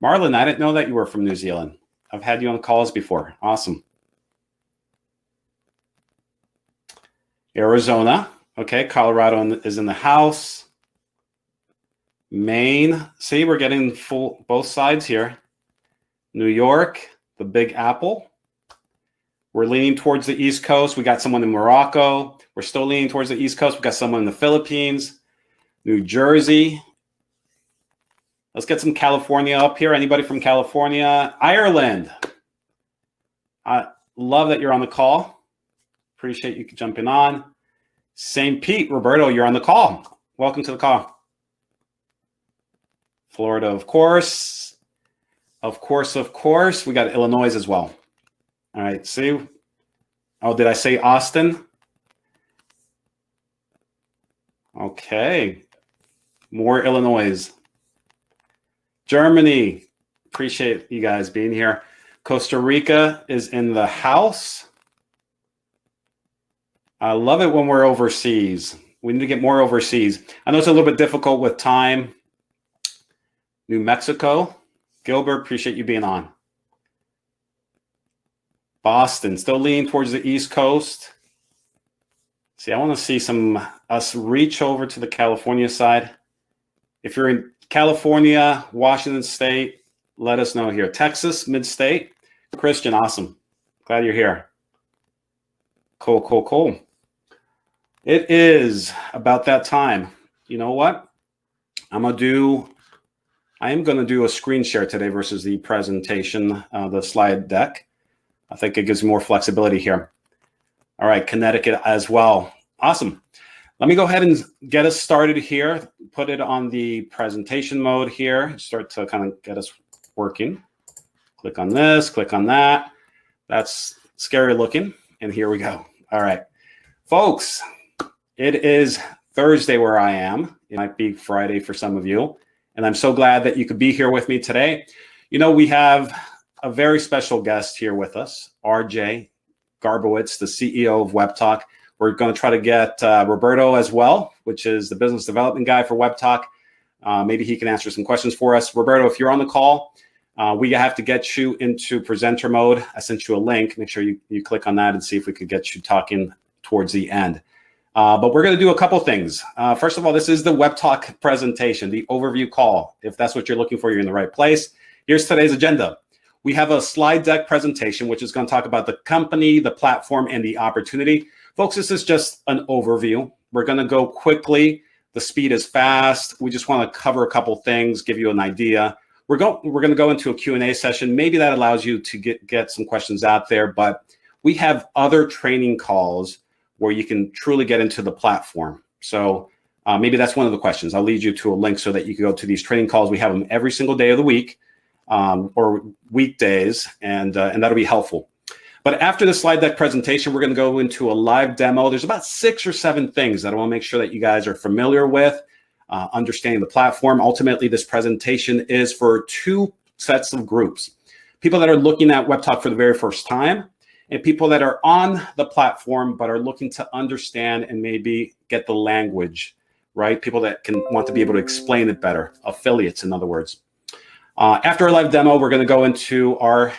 Marlon, I didn't know that you were from New Zealand. I've had you on calls before. Awesome. Arizona. Okay, Colorado is in the house. Maine. See, we're getting full both sides here. New York, the Big Apple. We're leaning towards the East Coast. We got someone in Morocco. We're still leaning towards the East Coast. We got someone in the Philippines, New Jersey. Let's get some California up here. Anybody from California? Ireland. I love that you're on the call. Appreciate you jumping on. St. Pete, Roberto, you're on the call. Welcome to the call. Florida, of course. Of course. We got Illinois as well. All right, see? Oh, did I say Austin? Okay. More Illinois. Germany. Appreciate you guys being here. Costa Rica is in the house. I love it when we're overseas. We need to get more overseas. I know it's a little bit difficult with time. New Mexico. Gilbert, appreciate you being on. Boston, still leaning towards the East Coast. See, I want to see us reach over to the California side. If you're in California, Washington State, let us know here. Texas, mid-state. Christian, awesome. Glad you're here. Cool. It is about that time. You know what? I am going to do a screen share today versus the presentation, the slide deck. I think it gives more flexibility here. All right, Connecticut as well. Awesome. Let me go ahead and get us started here. Put it on the presentation mode here. Start to kind of get us working. Click on this, click on that. That's scary looking. And here we go. All right, folks, it is Thursday where I am. It might be Friday for some of you. And I'm so glad that you could be here with me today. You know, we have a very special guest here with us, RJ Garbowicz, the CEO of Webtalk. We're going to try to get Roberto as well, which is the business development guy for Webtalk. Maybe he can answer some questions for us. Roberto, if you're on the call, we have to get you into presenter mode. I sent you a link. Make sure you click on that and see if we could get you talking towards the end. But we're going to do a couple things. First of all, this is the Webtalk presentation, the overview call. If that's what you're looking for, you're in the right place. Here's today's agenda. We have a slide deck presentation, which is going to talk about the company, the platform, and the opportunity. Folks, this is just an overview. We're going to go quickly. The speed is fast. We just want to cover a couple things, give you an idea. We're going to go into a Q&A session. Maybe that allows you to get some questions out there, but we have other training calls where you can truly get into the platform. So maybe that's one of the questions. I'll lead you to a link so that you can go to these training calls. We have them every single day of the week. Or weekdays, and that'll be helpful. But after the slide deck presentation, we're going to go into a live demo. There's about 6 or 7 things that I want to make sure that you guys are familiar with, understanding the platform. Ultimately, this presentation is for 2 sets of groups. People that are looking at Webtalk for the very first time, and people that are on the platform but are looking to understand and maybe get the language, right? People that want to be able to explain it better, affiliates, in other words. After our live demo, we're going to go into our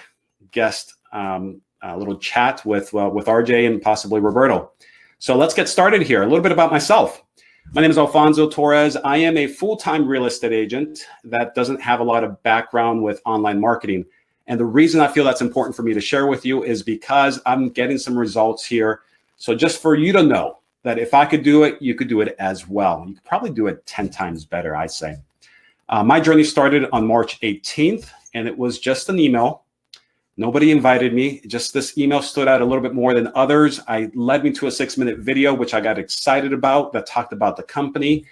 guest little chat with RJ and possibly Roberto. So let's get started here. A little bit about myself. My name is Alfonso Torres. I am a full-time real estate agent that doesn't have a lot of background with online marketing. And the reason I feel that's important for me to share with you is because I'm getting some results here. So just for you to know that if I could do it, you could do it as well. You could probably do it 10 times better, I say. My journey started on March 18th, and it was just an email. Nobody invited me. Just this email stood out a little bit more than others. It led me to a 6-minute video, which I got excited about, that talked about the company.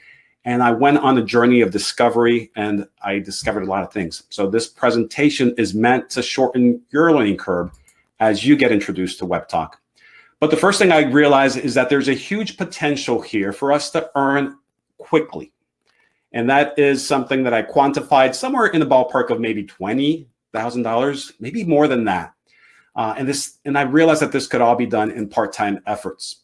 And I went on a journey of discovery, and I discovered a lot of things. So this presentation is meant to shorten your learning curve as you get introduced to Webtalk. But the first thing I realized is that there's a huge potential here for us to earn quickly. And that is something that I quantified somewhere in the ballpark of maybe $20,000, maybe more than that. And I realized that this could all be done in part-time efforts.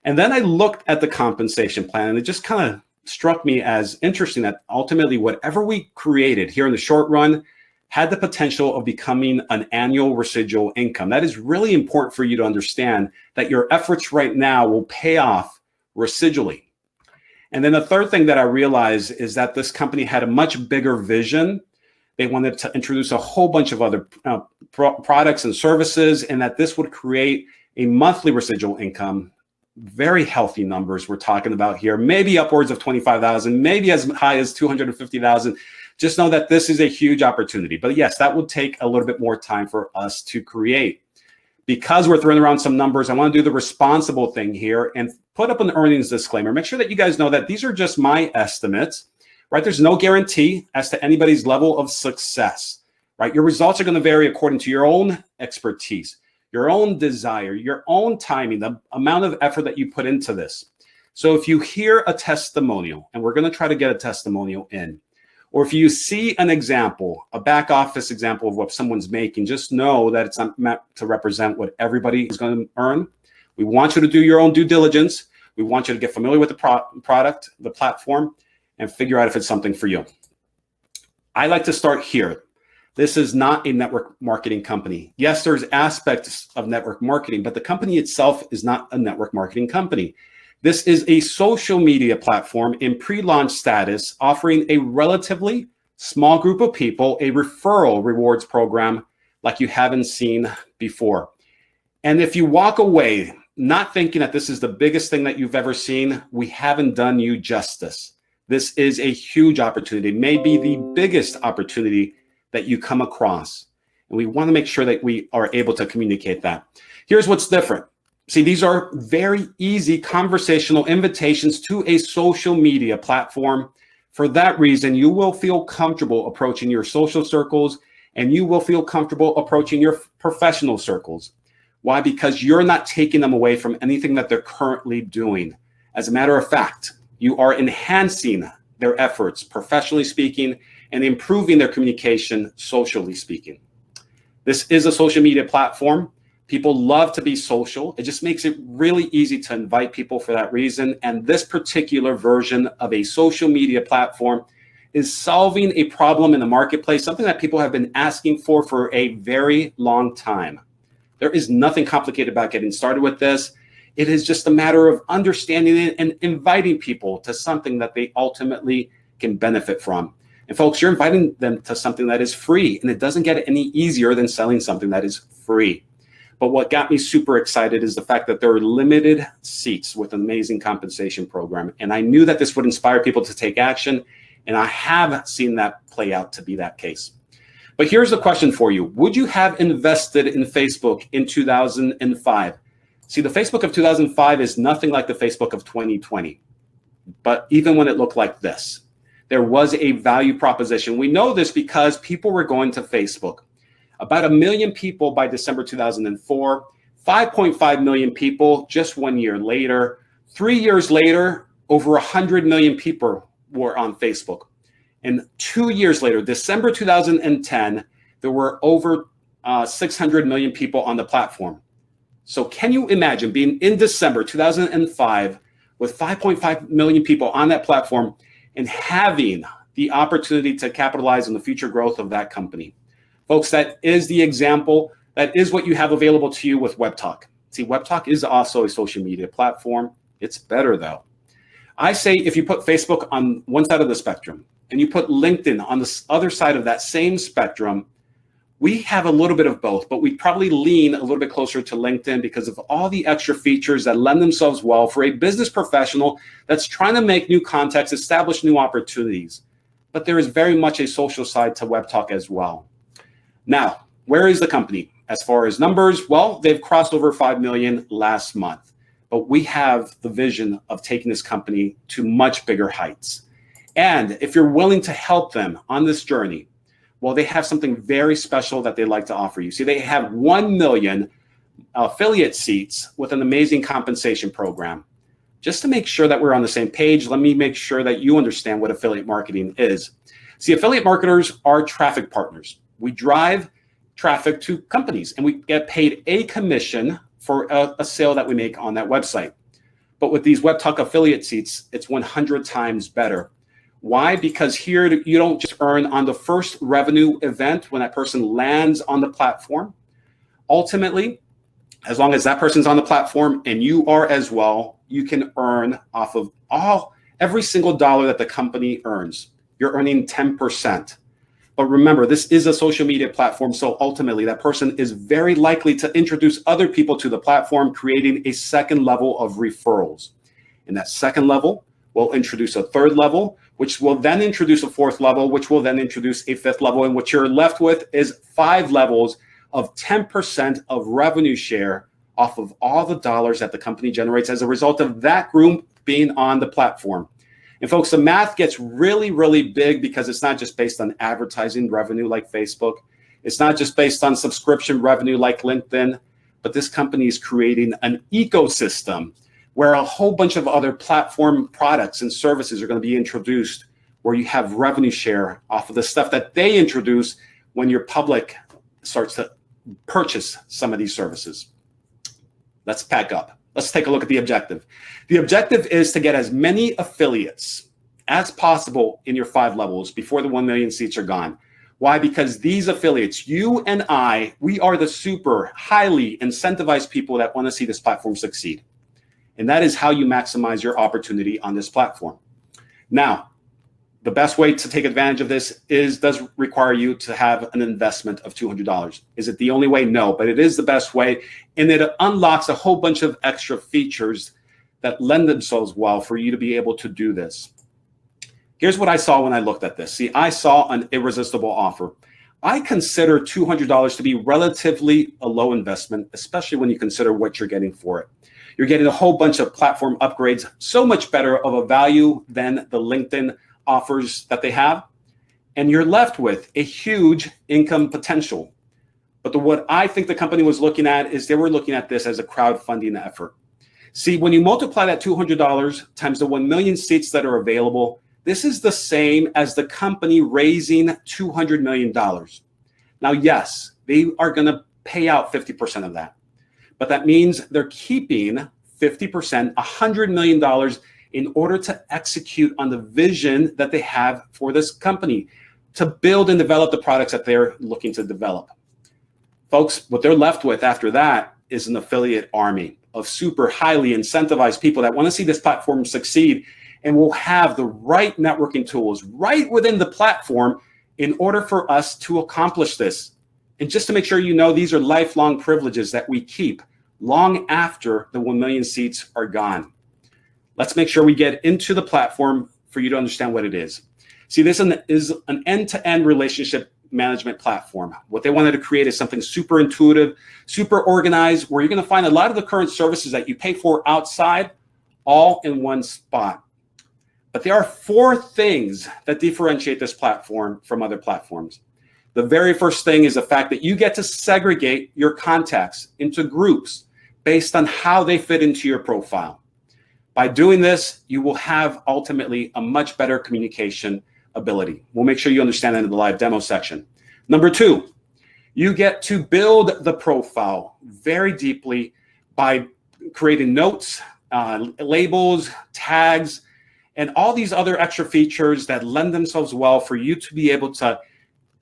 And then I looked at the compensation plan, and it just kind of struck me as interesting that ultimately whatever we created here in the short run had the potential of becoming an annual residual income. That is really important for you to understand that your efforts right now will pay off residually. And then the third thing that I realized is that this company had a much bigger vision. They wanted to introduce a whole bunch of other products and services, and that this would create a monthly residual income. Very healthy numbers we're talking about here, maybe upwards of 25,000, maybe as high as 250,000. Just know that this is a huge opportunity. But yes, that will take a little bit more time for us to create. Because we're throwing around some numbers, I want to do the responsible thing here and put up an earnings disclaimer. Make sure that you guys know that these are just my estimates, right? There's no guarantee as to anybody's level of success, right? Your results are going to vary according to your own expertise, your own desire, your own timing, the amount of effort that you put into this. So if you hear a testimonial, and we're going to try to get a testimonial in, or if you see an example, a back office example of what someone's making, just know that it's not meant to represent what everybody is going to earn. We want you to do your own due diligence. We want you to get familiar with the product, the platform, and figure out if it's something for you. I like to start here. This is not a network marketing company. Yes, there's aspects of network marketing, but the company itself is not a network marketing company. This is a social media platform in pre-launch status, offering a relatively small group of people a referral rewards program like you haven't seen before. And if you walk away not thinking that this is the biggest thing that you've ever seen, we haven't done you justice. This is a huge opportunity, maybe the biggest opportunity that you come across. And we want to make sure that we are able to communicate that. Here's what's different. See, these are very easy conversational invitations to a social media platform. For that reason, you will feel comfortable approaching your social circles, and you will feel comfortable approaching your professional circles. Why? Because you're not taking them away from anything that they're currently doing. As a matter of fact, you are enhancing their efforts, professionally speaking, and improving their communication, socially speaking. This is a social media platform. People love to be social. It just makes it really easy to invite people for that reason. And this particular version of a social media platform is solving a problem in the marketplace, something that people have been asking for a very long time. There is nothing complicated about getting started with this. It is just a matter of understanding it and inviting people to something that they ultimately can benefit from. And folks, you're inviting them to something that is free, and it doesn't get any easier than selling something that is free. But what got me super excited is the fact that there are limited seats with an amazing compensation program. And I knew that this would inspire people to take action, and I have seen that play out to be that case. But here's the question for you. Would you have invested in Facebook in 2005? See, the Facebook of 2005 is nothing like the Facebook of 2020. But even when it looked like this, there was a value proposition. We know this because people were going to Facebook. About 1 million people by December 2004, 5.5 million people just 1 year later. 3 years later, over 100 million people were on Facebook. And 2 years later, December 2010, there were over 600 million people on the platform. So can you imagine being in December 2005 with 5.5 million people on that platform and having the opportunity to capitalize on the future growth of that company? Folks, that is the example. That is what you have available to you with Webtalk. See, Webtalk is also a social media platform. It's better, though. I say if you put Facebook on one side of the spectrum and you put LinkedIn on the other side of that same spectrum, we have a little bit of both, but we probably lean a little bit closer to LinkedIn because of all the extra features that lend themselves well for a business professional that's trying to make new contacts, establish new opportunities. But there is very much a social side to Webtalk as well. Now, where is the company? As far as numbers, well, they've crossed over 5 million last month. But we have the vision of taking this company to much bigger heights. And if you're willing to help them on this journey, well, they have something very special that they'd like to offer you. See, they have 1 million affiliate seats with an amazing compensation program. Just to make sure that we're on the same page, let me make sure that you understand what affiliate marketing is. See, affiliate marketers are traffic partners. We drive traffic to companies, and we get paid a commission for a sale that we make on that website. But with these Webtalk affiliate seats, it's 100 times better. Why? Because here you don't just earn on the first revenue event when that person lands on the platform. Ultimately, as long as that person's on the platform and you are as well, you can earn off of every single dollar that the company earns. You're earning 10%. But remember, this is a social media platform, so ultimately that person is very likely to introduce other people to the platform, creating a second level of referrals. And that second level will introduce a third level, which will then introduce a fourth level, which will then introduce a fifth level. And what you're left with is 5 levels of 10% of revenue share off of all the dollars that the company generates as a result of that group being on the platform. And folks, the math gets really, really big because it's not just based on advertising revenue like Facebook. It's not just based on subscription revenue like LinkedIn, but this company is creating an ecosystem where a whole bunch of other platform products and services are going to be introduced, where you have revenue share off of the stuff that they introduce when your public starts to purchase some of these services. Let's pack up. Let's take a look at the objective. The objective is to get as many affiliates as possible in your 5 levels before the 1 million seats are gone. Why? Because these affiliates, you and I, we are the super highly incentivized people that want to see this platform succeed. And that is how you maximize your opportunity on this platform. Now, the best way to take advantage of this does require you to have an investment of $200. Is it the only way? No, but it is the best way. And it unlocks a whole bunch of extra features that lend themselves well for you to be able to do this. Here's what I saw when I looked at this. See, I saw an irresistible offer. I consider $200 to be relatively a low investment, especially when you consider what you're getting for it. You're getting a whole bunch of platform upgrades, so much better of a value than the LinkedIn offers that they have, and you're left with a huge income potential. But what I think the company was looking at is they were looking at this as a crowdfunding effort. See, when you multiply that $200 times the 1 million seats that are available, this is the same as the company raising $200 million. Now, yes, they are going to pay out 50% of that, but that means they're keeping 50%, $100 million in order to execute on the vision that they have for this company, to build and develop the products that they're looking to develop. Folks, what they're left with after that is an affiliate army of super highly incentivized people that want to see this platform succeed and will have the right networking tools right within the platform in order for us to accomplish this. And just to make sure you know, these are lifelong privileges that we keep long after the 1 million seats are gone. Let's make sure we get into the platform for you to understand what it is. See, this is an end-to-end relationship management platform. What they wanted to create is something super intuitive, super organized, where you're going to find a lot of the current services that you pay for outside all in one spot. But there are 4 things that differentiate this platform from other platforms. The very first thing is the fact that you get to segregate your contacts into groups based on how they fit into your profile. By doing this, you will have ultimately a much better communication ability. We'll make sure you understand that in the live demo section. Number 2, you get to build the profile very deeply by creating notes, labels, tags, and all these other extra features that lend themselves well for you to be able to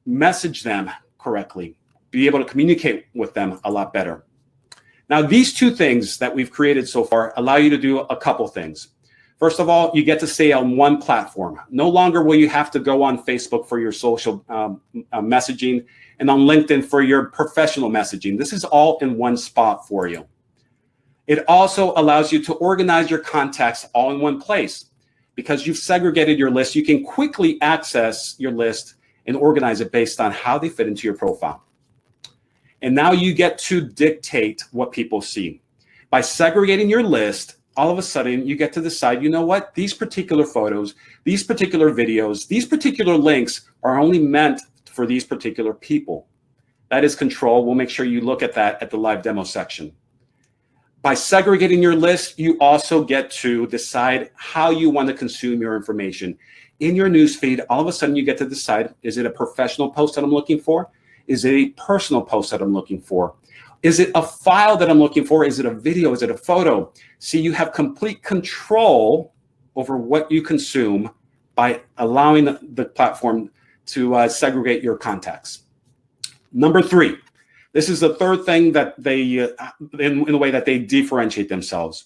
message them correctly, be able to communicate with them a lot better. Now, these 2 things that we've created so far allow you to do a couple things. First of all, you get to stay on one platform. No longer will you have to go on Facebook for your social messaging and on LinkedIn for your professional messaging. This is all in one spot for you. It also allows you to organize your contacts all in one place. Because you've segregated your list, you can quickly access your list and organize it based on how they fit into your profile. And now you get to dictate what people see. By segregating your list, all of a sudden you get to decide, you know what, these particular photos, these particular videos, these particular links are only meant for these particular people. That is control. We'll make sure you look at that at the live demo section. By segregating your list, you also get to decide how you want to consume your information. In your newsfeed, all of a sudden you get to decide, is it a professional post that I'm looking for? Is it a personal post that I'm looking for? Is it a file that I'm looking for? Is it a video? Is it a photo? See, you have complete control over what you consume by allowing the platform to segregate your contacts. Number 3, this is the third thing that they, in the way that they differentiate themselves.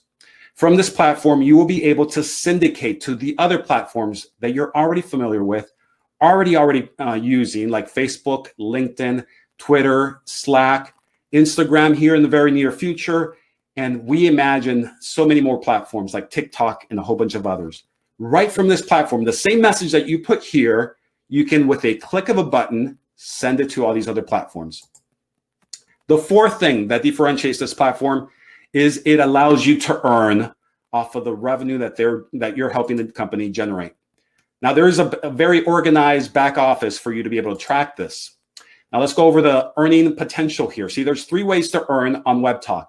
From this platform, you will be able to syndicate to the other platforms that you're already familiar with, already using, like Facebook, LinkedIn, Twitter, Slack, Instagram here in the very near future. And we imagine so many more platforms like TikTok and a whole bunch of others. Right from this platform, the same message that you put here, you can, with a click of a button, send it to all these other platforms. The fourth thing that differentiates this platform is it allows you to earn off of the revenue that you're helping the company generate. Now, there is a very organized back office for you to be able to track this. Now, let's go over the earning potential here. See, there's 3 ways to earn on Webtalk.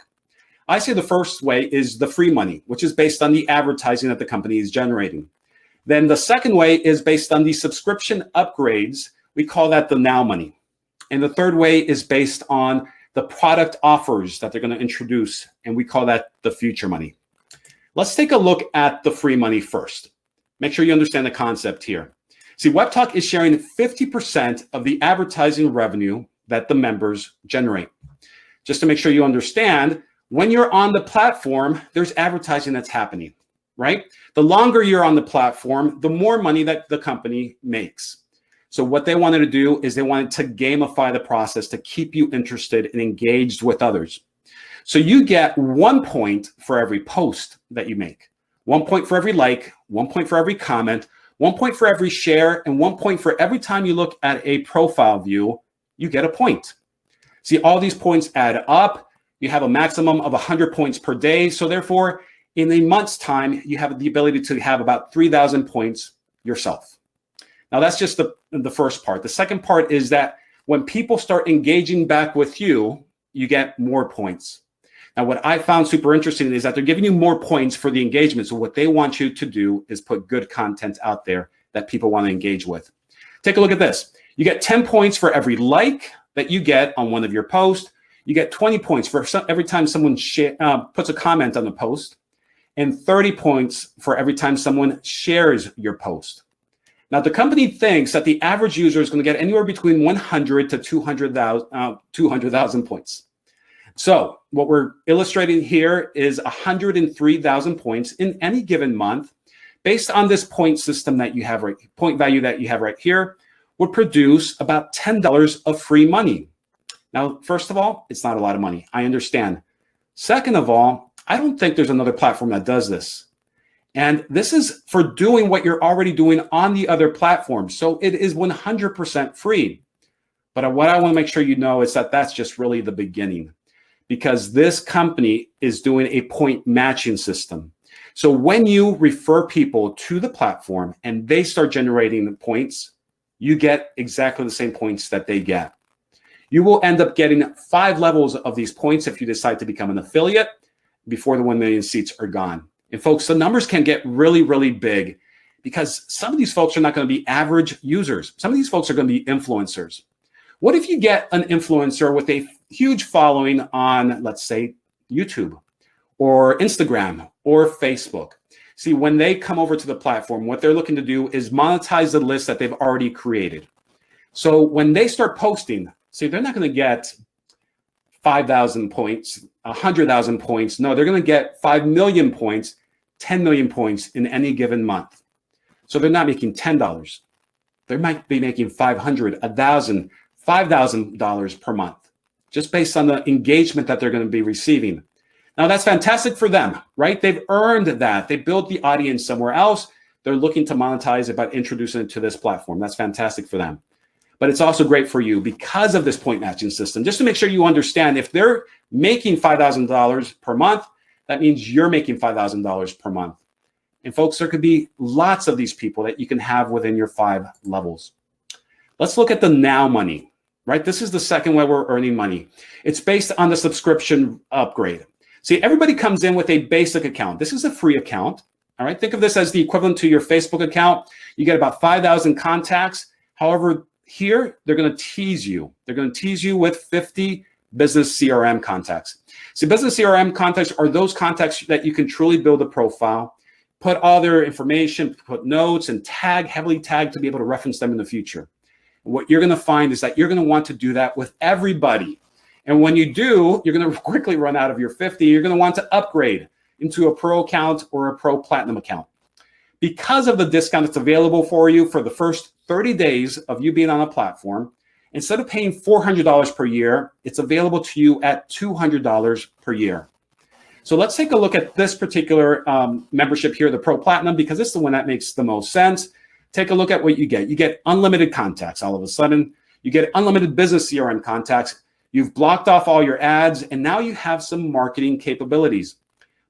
I say the first way is the free money, which is based on the advertising that the company is generating. Then the second way is based on the subscription upgrades. We call that the now money. And the third way is based on the product offers that they're going to introduce, and we call that the future money. Let's take a look at the free money first. Make sure you understand the concept here. See, Webtalk is sharing 50% of the advertising revenue that the members generate. Just to make sure you understand, when you're on the platform, there's advertising that's happening, right? The longer you're on the platform, the more money that the company makes. So what they wanted to do is they wanted to gamify the process to keep you interested and engaged with others. So you get 1 point for every post that you make, 1 point for every like, 1 point for every comment, 1 point for every share, and 1 point for every time you look at a profile view, you get a point. See, all these points add up. You have a maximum of 100 points per day. So therefore, in a month's time, you have the ability to have about 3,000 points yourself. Now, that's just the first part. The second part is that when people start engaging back with you, you get more points. Now, what I found super interesting is that they're giving you more points for the engagement. So what they want you to do is put good content out there that people want to engage with. Take a look at this. You get 10 points for every like that you get on one of your posts. You get 20 points for every time someone puts a comment on the post, and 30 points for every time someone shares your post. Now, the company thinks that the average user is going to get anywhere between 100 to 200,000 points. So what we're illustrating here is 103,000 points in any given month, based on this point system that you have point value that you have right here, would produce about $10 of free money. Now, first of all, it's not a lot of money. I understand. Second of all, I don't think there's another platform that does this. And this is for doing what you're already doing on the other platforms. So it is 100% free. But what I want to make sure you know is that that's just really the beginning, because this company is doing a point matching system. So when you refer people to the platform and they start generating the points, you get exactly the same points that they get. You will end up getting 5 levels of these points if you decide to become an affiliate before the 1 million seats are gone. And folks, the numbers can get really, really big, because some of these folks are not going to be average users. Some of these folks are going to be influencers. What if you get an influencer with a huge following on, let's say, YouTube or Instagram or Facebook? See, when they come over to the platform, what they're looking to do is monetize the list that they've already created. So when they start posting, see, they're not going to get 5,000 points, 100,000 points. No, they're going to get 5 million points, 10 million points in any given month. So they're not making $10. They might be making $500, $1,000, $5,000 per month, just based on the engagement that they're going to be receiving. Now, that's fantastic for them, right? They've earned that. They built the audience somewhere else. They're looking to monetize it by introducing it to this platform. That's fantastic for them. But it's also great for you because of this point matching system. Just to make sure you understand, if they're making $5,000 per month, that means you're making $5,000 per month. And folks, there could be lots of these people that you can have within your 5 levels. Let's look at the now money, right? This is the second way we're earning money. It's based on the subscription upgrade. See, everybody comes in with a basic account. This is a free account, all right? Think of this as the equivalent to your Facebook account. You get about 5,000 contacts. However, here, they're going to tease you. They're going to tease you with 50 business CRM contacts. See, business CRM contacts are those contacts that you can truly build a profile, put all their information, put notes, and heavily tag to be able to reference them in the future. And what you're going to find is that you're going to want to do that with everybody. And when you do, you're going to quickly run out of your 50. You're going to want to upgrade into a pro account or a pro platinum account. Because of the discount that's available for you for the first 30 days of you being on a platform, instead of paying $400 per year, it's available to you at $200 per year. So let's take a look at this particular membership here, the Pro Platinum, because this is the one that makes the most sense. Take a look at what you get. You get unlimited contacts all of a sudden. You get unlimited business CRM contacts. You've blocked off all your ads, and now you have some marketing capabilities.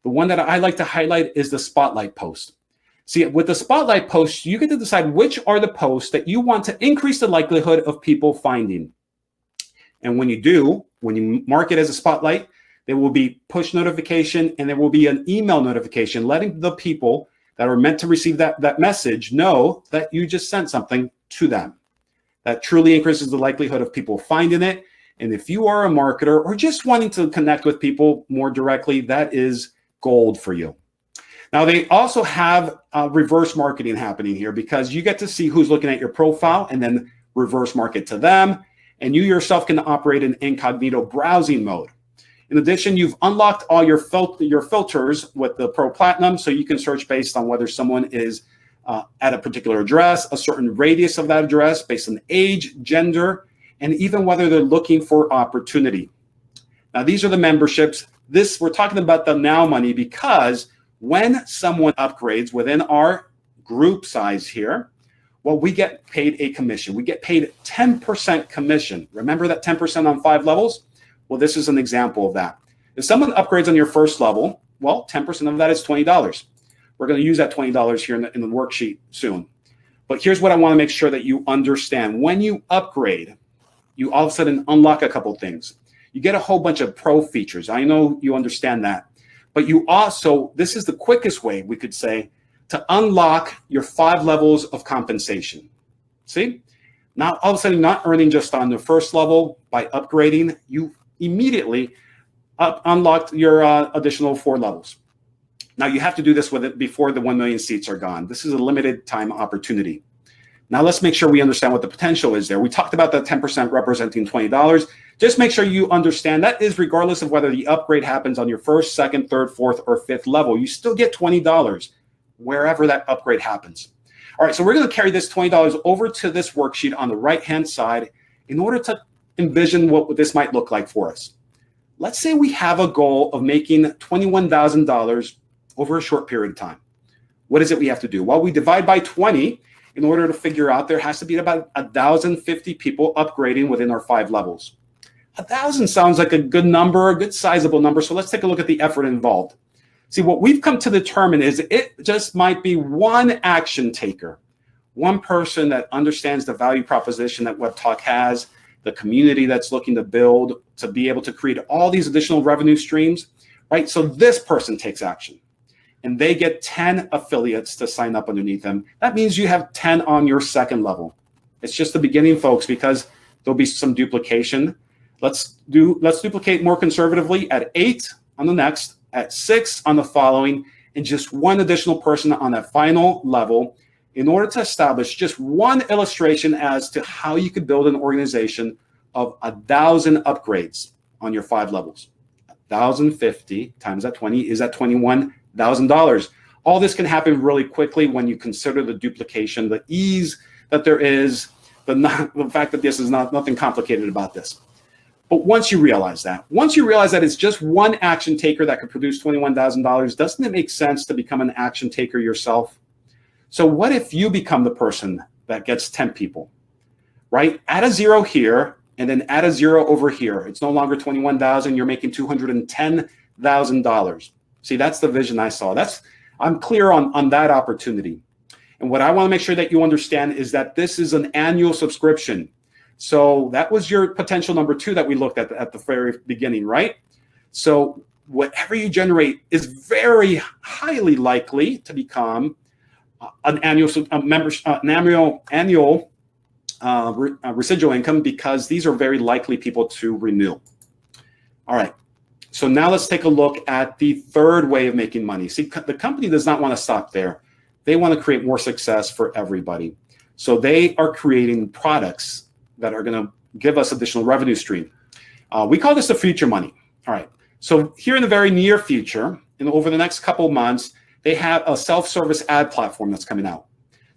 The one that I like to highlight is the Spotlight post. See, with the Spotlight post, you get to decide which are the posts that you want to increase the likelihood of people finding. And when you do, when you mark it as a Spotlight, there will be push notification and there will be an email notification letting the people that are meant to receive that message know that you just sent something to them. That truly increases the likelihood of people finding it. And if you are a marketer or just wanting to connect with people more directly, that is gold for you. Now, they also have reverse marketing happening here because you get to see who's looking at your profile and then reverse market to them. And you yourself can operate in incognito browsing mode. In addition, you've unlocked all your filters with the Pro Platinum, so you can search based on whether someone is at a particular address, a certain radius of that address, based on age, gender, and even whether they're looking for opportunity. Now, these are the memberships. We're talking about the now money because when someone upgrades within our group size here, well, we get paid a commission. We get paid 10% commission. Remember that 10% on 5 levels? Well, this is an example of that. If someone upgrades on your first level, well, 10% of that is $20. We're going to use that $20 here in the worksheet soon. But here's what I want to make sure that you understand. When you upgrade, you all of a sudden unlock a couple things. You get a whole bunch of pro features. I know you understand that. But you also, this is the quickest way, we could say, to unlock your 5 levels of compensation. See? Now, all of a sudden, you're not earning just on the first level. By upgrading, you immediately unlocked your additional 4 levels. Now, you have to do this with it before the 1 million seats are gone. This is a limited time opportunity. Now, let's make sure we understand what the potential is there. We talked about that 10% representing $20. Just make sure you understand that is regardless of whether the upgrade happens on your first, second, third, fourth, or fifth level. You still get $20 wherever that upgrade happens. All right, so we're going to carry this $20 over to this worksheet on the right-hand side in order to envision what this might look like for us. Let's say we have a goal of making $21,000 over a short period of time. What is it we have to do? Well, we divide by 20 in order to figure out there has to be about 1,050 people upgrading within our 5 levels. 1,000 sounds like a good number, a good sizable number. So let's take a look at the effort involved. See, what we've come to determine is it just might be one action taker, one person that understands the value proposition that Webtalk has, the community that's looking to build to be able to create all these additional revenue streams, right? So this person takes action and they get 10 affiliates to sign up underneath them. That means you have 10 on your second level. It's just the beginning, folks, because there'll be some duplication. Let's duplicate more conservatively at 8 on the next, at 6 on the following, and just one additional person on that final level in order to establish just one illustration as to how you could build an organization of 1,000 upgrades on your 5 levels. 1,050 times that 20 is at $21,000. All this can happen really quickly when you consider the duplication, the ease that there is, the fact that this is nothing complicated about this. But once you realize that it's just one action taker that could produce $21,000, doesn't it make sense to become an action taker yourself? So what if you become the person that gets 10 people, right? Add a 0 here and then add a 0 over here. It's no longer 21,000, you're making $210,000. See, that's the vision I saw. I'm clear on that opportunity. And what I want to make sure that you understand is that this is an annual subscription. So that was your potential number 2 that we looked at the very beginning, right? So whatever you generate is very highly likely to become an annual residual income because these are very likely people to renew. All right. So now let's take a look at the third way of making money. See, the company does not want to stop there. They want to create more success for everybody. So they are creating products that are going to give us additional revenue stream. We call this the future money. All right. So here in the very near future, and over the next couple of months, they have a self-service ad platform that's coming out.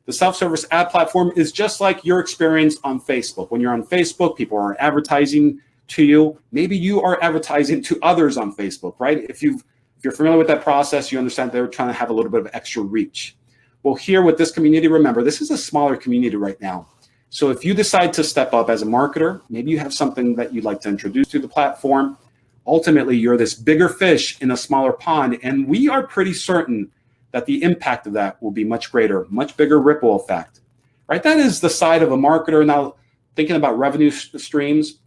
The self-service ad platform is just like your experience on Facebook. When you're on Facebook, people are advertising to you. Maybe you are advertising to others on Facebook, right? If you're familiar with that process, you understand they're trying to have a little bit of extra reach. Well, here with this community, remember, this is a smaller community right now. So if you decide to step up as a marketer, maybe you have something that you'd like to introduce to the platform. Ultimately, you're this bigger fish in a smaller pond, and we are pretty certain that the impact of that will be much greater, much bigger ripple effect, right? That is the side of a marketer. Now, thinking about revenue streams,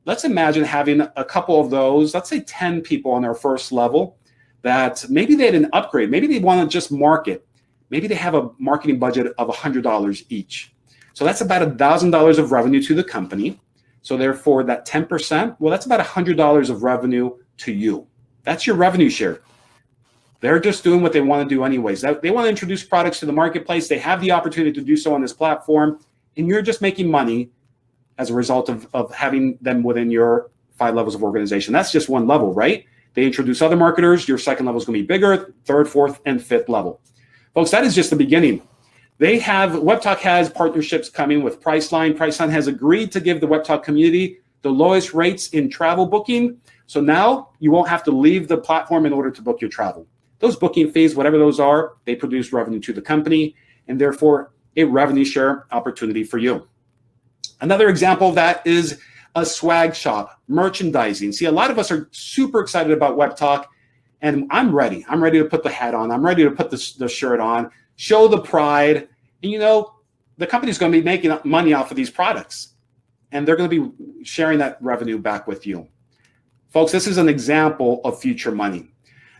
let's imagine having a couple of those, let's say 10 people on their first level that maybe they didn't upgrade. Maybe they want to just market. Maybe they have a marketing budget of $100 each. So that's about $1,000 of revenue to the company. So therefore, that 10%, well, that's about $100 of revenue to you. That's your revenue share. They're just doing what they want to do anyways. They want to introduce products to the marketplace. They have the opportunity to do so on this platform, and you're just making money as a result of having them within your 5 levels of organization. That's just one level, right? They introduce other marketers. Your second level is going to be bigger, third, fourth, and fifth level. Folks, that is just the beginning. Webtalk has partnerships coming with Priceline. Priceline has agreed to give the Webtalk community the lowest rates in travel booking. So now you won't have to leave the platform in order to book your travel. Those booking fees, whatever those are, they produce revenue to the company and therefore a revenue share opportunity for you. Another example of that is a swag shop, merchandising. See, a lot of us are super excited about Webtalk, and I'm ready. I'm ready to put the hat on. I'm ready to put the shirt on, show the pride. And you know, the company's going to be making money off of these products, and they're going to be sharing that revenue back with you. Folks, this is an example of future money.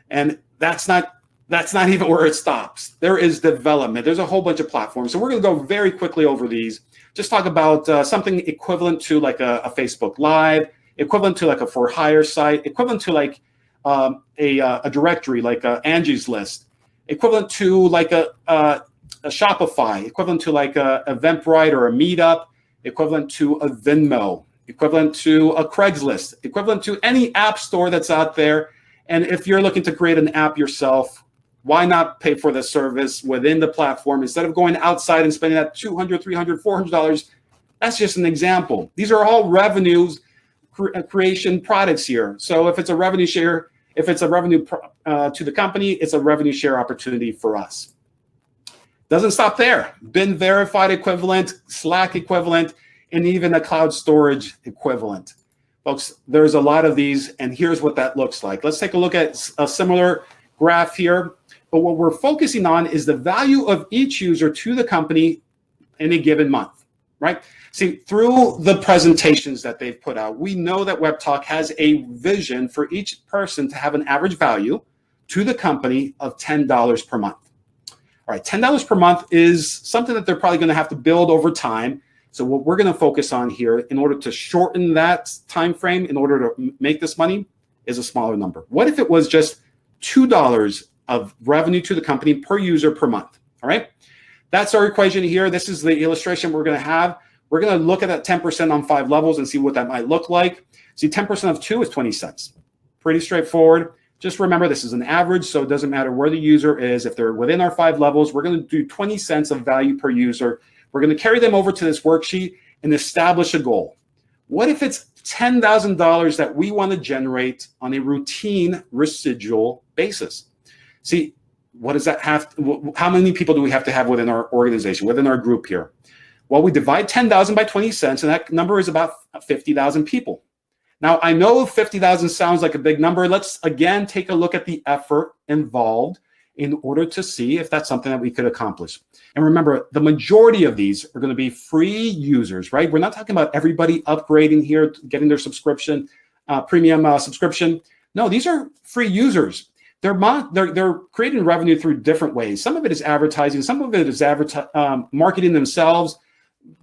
And that's not even where it stops. There is development. There's a whole bunch of platforms. So we're going to go very quickly over these. Just talk about something equivalent to like a Facebook Live, equivalent to like a for hire site, equivalent to like a directory like Angie's List, equivalent to like a Shopify, equivalent to like a Eventbrite or a Meetup, equivalent to a Venmo, equivalent to a Craigslist, equivalent to any app store that's out there. And if you're looking to create an app yourself, why not pay for the service within the platform instead of going outside and spending that $200, $300, $400? That's just an example. These are all revenues creation products here. So if it's a revenue share, if it's a revenue to the company, it's a revenue share opportunity for us. Doesn't stop there. Bin verified equivalent, Slack equivalent, and even a cloud storage equivalent. Folks, there's a lot of these, and here's what that looks like. Let's take a look at a similar graph here. But what we're focusing on is the value of each user to the company in a given month, right? See, through the presentations that they've put out, we know that Webtalk has a vision for each person to have an average value to the company of $10 per month. All right, $10 per month is something that they're probably going to have to build over time. So what we're going to focus on here in order to shorten that time frame, in order to make this money, is a smaller number. What if it was just $2 of revenue to the company per user per month? All right, that's our equation here. This is the illustration we're going to have. We're going to look at that 10% on 5 levels and see what that might look like. See, 10% of 2 is 20 cents. Pretty straightforward. Just remember, this is an average, so it doesn't matter where the user is. If they're within our 5 levels, we're going to do 20 cents of value per user. We're going to carry them over to this worksheet and establish a goal. What if it's $10,000 that we want to generate on a routine residual basis? See, what does that have? How many people do we have to have within our organization, within our group here? Well, we divide 10,000 by 20 cents, and that number is about 50,000 people. Now, I know 50,000 sounds like a big number. Let's, again, take a look at the effort involved in order to see if that's something that we could accomplish. And remember, the majority of these are going to be free users, right? We're not talking about everybody upgrading here, getting their subscription, premium subscription. No, these are free users. They're creating revenue through different ways. Some of it is advertising. Some of it is marketing themselves,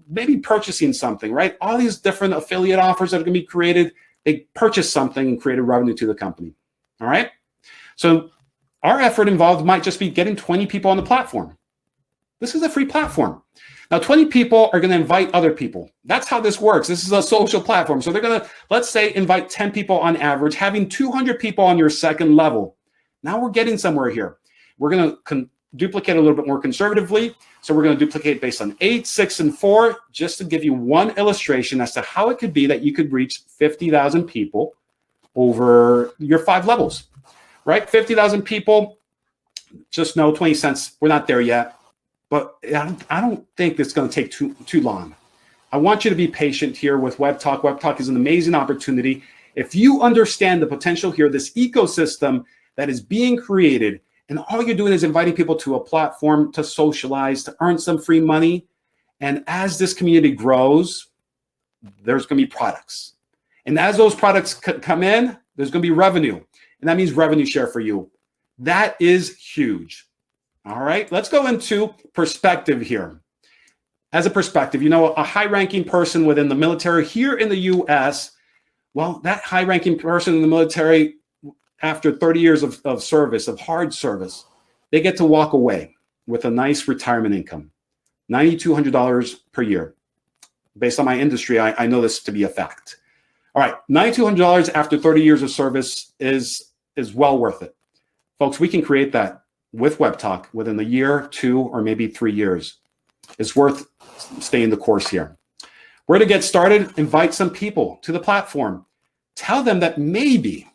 maybe purchasing something, right? All these different affiliate offers that are going to be created. they purchased something and created revenue to the company. All right. So our effort involved might just be getting 20 people on the platform. This is a free platform. Now, 20 people are going to invite other people. That's how this works. This is a social platform. So they're going to, let's say, invite 10 people on average, having 200 people on your second level. Now we're getting somewhere here. We're going to duplicate a little bit more conservatively. So we're going to duplicate based on 8, 6, and 4, just to give you one illustration as to how it could be that you could reach 50,000 people over your 5 levels, right? 50,000 people, just know 20 cents. We're not there yet. But I don't think it's going to take too long. I want you to be patient here with Webtalk. Webtalk is an amazing opportunity. If you understand the potential here, this ecosystem that is being created, and all you're doing is inviting people to a platform to socialize, to earn some free money. And as this community grows, there's going to be products. And as those products come in, there's going to be revenue. And that means revenue share for you. That is huge. All right, let's go into perspective here. As a perspective, you know, a high-ranking person within the military here in the U.S., well, that high-ranking person in the military, after 30 years of service, of hard service, they get to walk away with a nice retirement income, $9,200 per year. Based on my industry, I know this to be a fact. All right, $9,200 after 30 years of service is well worth it. Folks, we can create that with Webtalk within a year, 2, or maybe 3 years. It's worth staying the course here. Where to get started? Invite some people to the platform. Tell them that maybe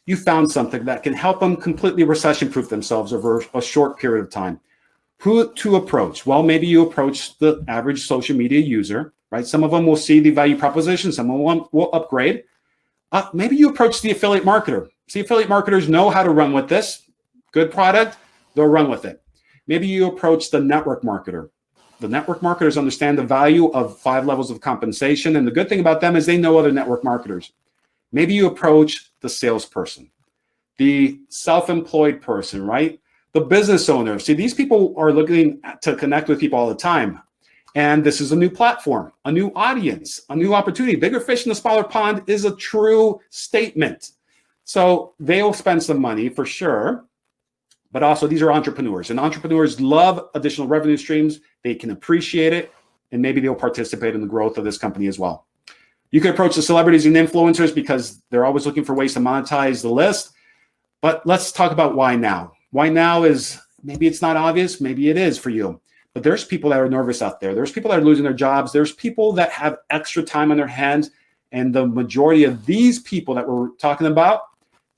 you found something that can help them completely recession-proof themselves over a short period of time. Who to approach? Well, maybe you approach the average social media user, right? Some of them will see the value proposition. Some of them will upgrade. Maybe you approach the affiliate marketer. See, affiliate marketers know how to run with this. Good product, they'll run with it. Maybe you approach the network marketer. The network marketers understand the value of 5 levels of compensation. And the good thing about them is they know other network marketers. Maybe you approach the salesperson, the self-employed person, right? The business owner. See, these people are looking to connect with people all the time. And this is a new platform, a new audience, a new opportunity. Bigger fish in the smaller pond is a true statement. So they'll spend some money for sure. But also, these are entrepreneurs, and entrepreneurs love additional revenue streams. They can appreciate it, and maybe they'll participate in the growth of this company as well. You can approach the celebrities and influencers because they're always looking for ways to monetize the list. But let's talk about why now. Why now is, maybe it's not obvious, maybe it is for you. But there's people that are nervous out there. There's people that are losing their jobs. There's people that have extra time on their hands. And the majority of these people that we're talking about,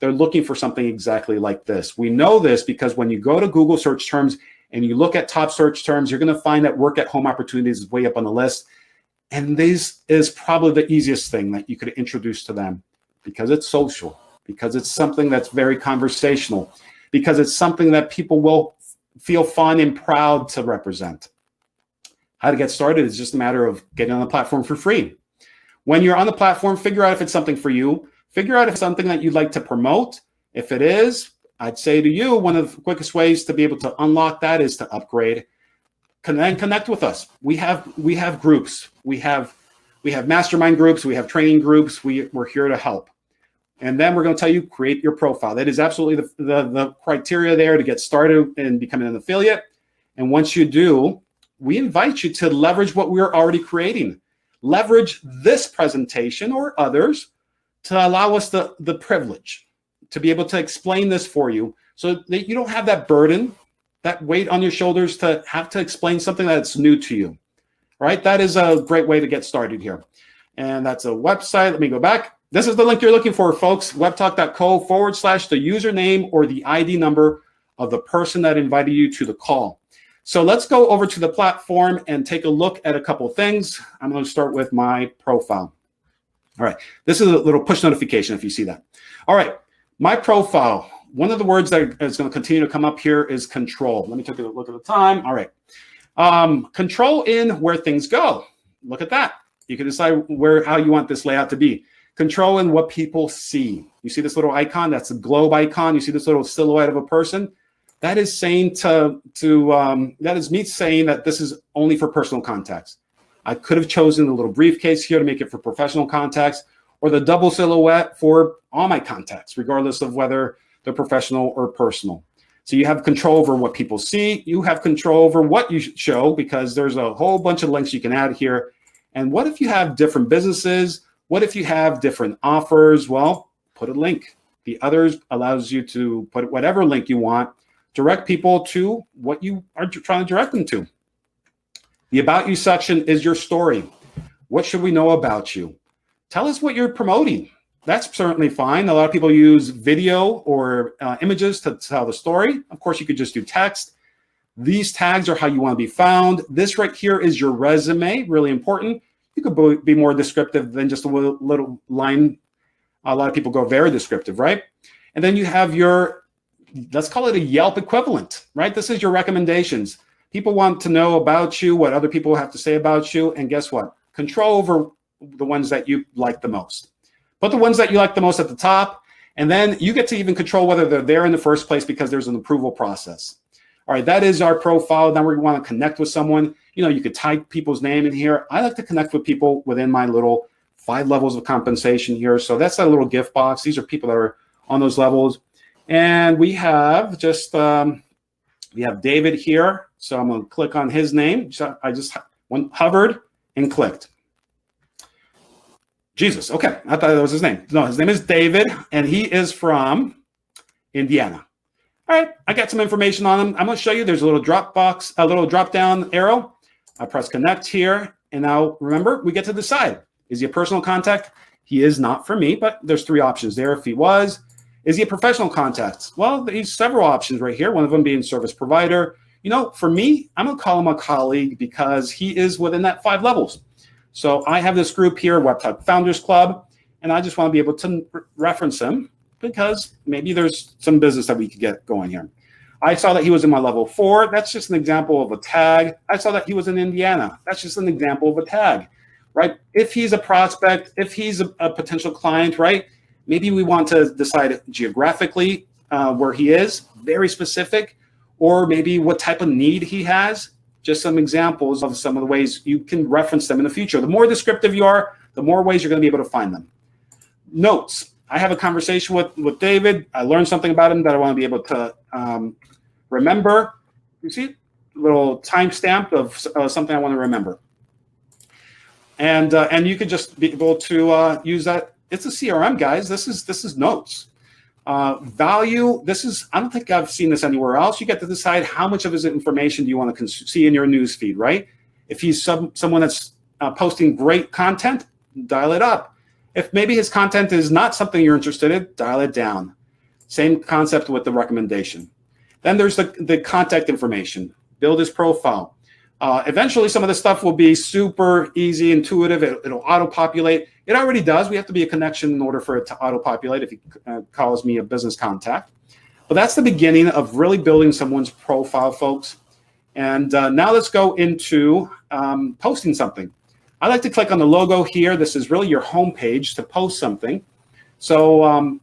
they're looking for something exactly like this. We know this because when you go to Google search terms and you look at top search terms, you're going to find that work at home opportunities is way up on the list. And this is probably the easiest thing that you could introduce to them because it's social, because it's something that's very conversational, because it's something that people will feel fun and proud to represent. How to get started is just a matter of getting on the platform for free. When you're on the platform, figure out if it's something for you. Figure out if it's something that you'd like to promote. If it is, I'd say to you, one of the quickest ways to be able to unlock that is to upgrade. Connect with us. We have groups. We have mastermind groups. We have training groups. We're here to help. And then we're going to tell you, create your profile. That is absolutely the criteria there to get started in becoming an affiliate. And once you do, we invite you to leverage what we're already creating. Leverage this presentation or others to allow us the privilege to be able to explain this for you so that you don't have that burden, that weight on your shoulders to have to explain something that's new to you. All right, that is a great way to get started here. And that's a website. Let me go back. This is the link you're looking for, folks, webtalk.co/the username or the ID number of the person that invited you to the call. So let's go over to the platform and take a look at a couple of things. I'm going to start with my profile. All right, this is a little push notification if you see that. All right, my profile. One of the words that is going to continue to come up here is control. Let me take a look at the time. All right, control in where things go. Look at that. You can decide how you want this layout to be. Control in what people see. You see this little icon? That's a globe icon. You see this little silhouette of a person? That is saying that is me saying that this is only for personal contacts. I could have chosen a little briefcase here to make it for professional contacts, or the double silhouette for all my contacts, regardless of whether they're professional or personal. So you have control over what people see. You have control over what you show, because there's a whole bunch of links you can add here. And what if you have different businesses? What if you have different offers? Well, put a link. The others allows you to put whatever link you want, direct people to what you are trying to direct them to. The About You section is your story. What should we know about you? Tell us what you're promoting. That's certainly fine. A lot of people use video or images to tell the story. Of course, you could just do text. These tags are how you want to be found. This right here is your resume, really important. You could be more descriptive than just a little line. A lot of people go very descriptive, right? And then you have your, let's call it a Yelp equivalent, right? This is your recommendations. People want to know about you, what other people have to say about you. And guess what? Control over the ones that you like the most. Put the ones that you like the most at the top, and then you get to even control whether they're there in the first place, because there's an approval process. All right, that is our profile. Now we want to connect with someone. You know, you could type people's name in here. I like to connect with people within my little 5 levels of compensation here. So that's that little gift box. These are people that are on those levels. And we have just, we have David here. So I'm going to click on his name. So I just hovered and clicked. Jesus, okay, I thought that was his name. No, his name is David, and he is from Indiana. All right, I got some information on him. I'm going to show you. There's a little drop box, a little drop down arrow. I press connect here, and now remember, we get to decide. Is he a personal contact? He is not for me, but there's 3 options there if he was. Is he a professional contact? Well, there's several options right here, one of them being service provider. You know, for me, I'm going to call him a colleague because he is within that 5 levels. So I have this group here, Webtalk Founders Club, and I just want to be able to reference him because maybe there's some business that we could get going here. I saw that he was in my level 4. That's just an example of a tag. I saw that he was in Indiana. That's just an example of a tag, right? If he's a prospect, if he's a potential client, right? Maybe we want to decide geographically where he is, very specific, or maybe what type of need he has. Just some examples of some of the ways you can reference them in the future. The more descriptive you are, the more ways you're going to be able to find them. Notes. I have a conversation with David. I learned something about him that I want to be able to remember. You see, a little timestamp of something I want to remember. And you could just be able to use that. It's a CRM, guys. This is notes. Value. I don't think I've seen this anywhere else. You get to decide how much of his information do you want to see in your news feed, right? If he's someone that's posting great content, dial it up. If maybe his content is not something you're interested in, dial it down. Same concept with the recommendation. Then there's the contact information. Build his profile. Eventually, some of this stuff will be super easy, intuitive. It'll auto-populate. It already does. We have to be a connection in order for it to auto-populate if he calls me a business contact. But that's the beginning of really building someone's profile, folks. And now let's go into posting something. I like to click on the logo here. This is really your home page to post something. So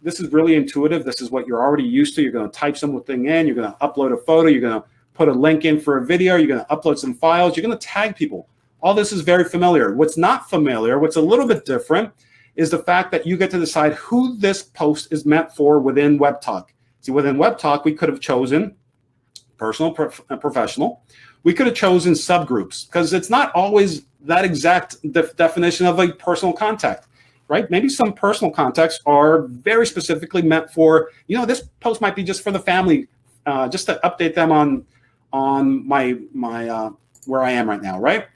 this is really intuitive. This is what you're already used to. You're going to type something in. You're going to upload a photo. You're going to put a link in for a video. You're going to upload some files. You're going to tag people. All this is very familiar. What's not familiar, what's a little bit different, is the fact that you get to decide who this post is meant for within Webtalk. See, within Webtalk, we could have chosen personal, professional. We could have chosen subgroups because it's not always that exact definition of a personal contact, right? Maybe some personal contacts are very specifically meant for, this post might be just for the family, just to update them on my where I am right now, right?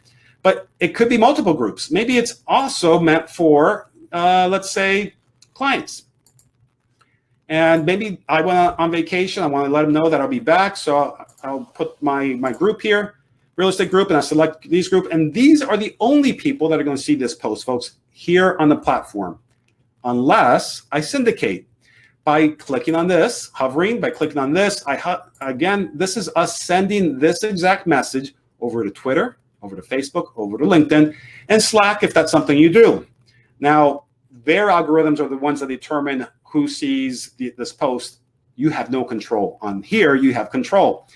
But it could be multiple groups. Maybe it's also meant for, let's say, clients. And maybe I went on vacation. I want to let them know that I'll be back. So I'll put my group here, real estate group, and I select these group. And these are the only people that are going to see this post, folks, here on the platform, unless I syndicate. By clicking on this, hovering, by clicking on this, again, this is us sending this exact message over to Twitter, over to Facebook, over to LinkedIn, and Slack if that's something you do. Now, their algorithms are the ones that determine who sees this post. You have no control. On here, you have control.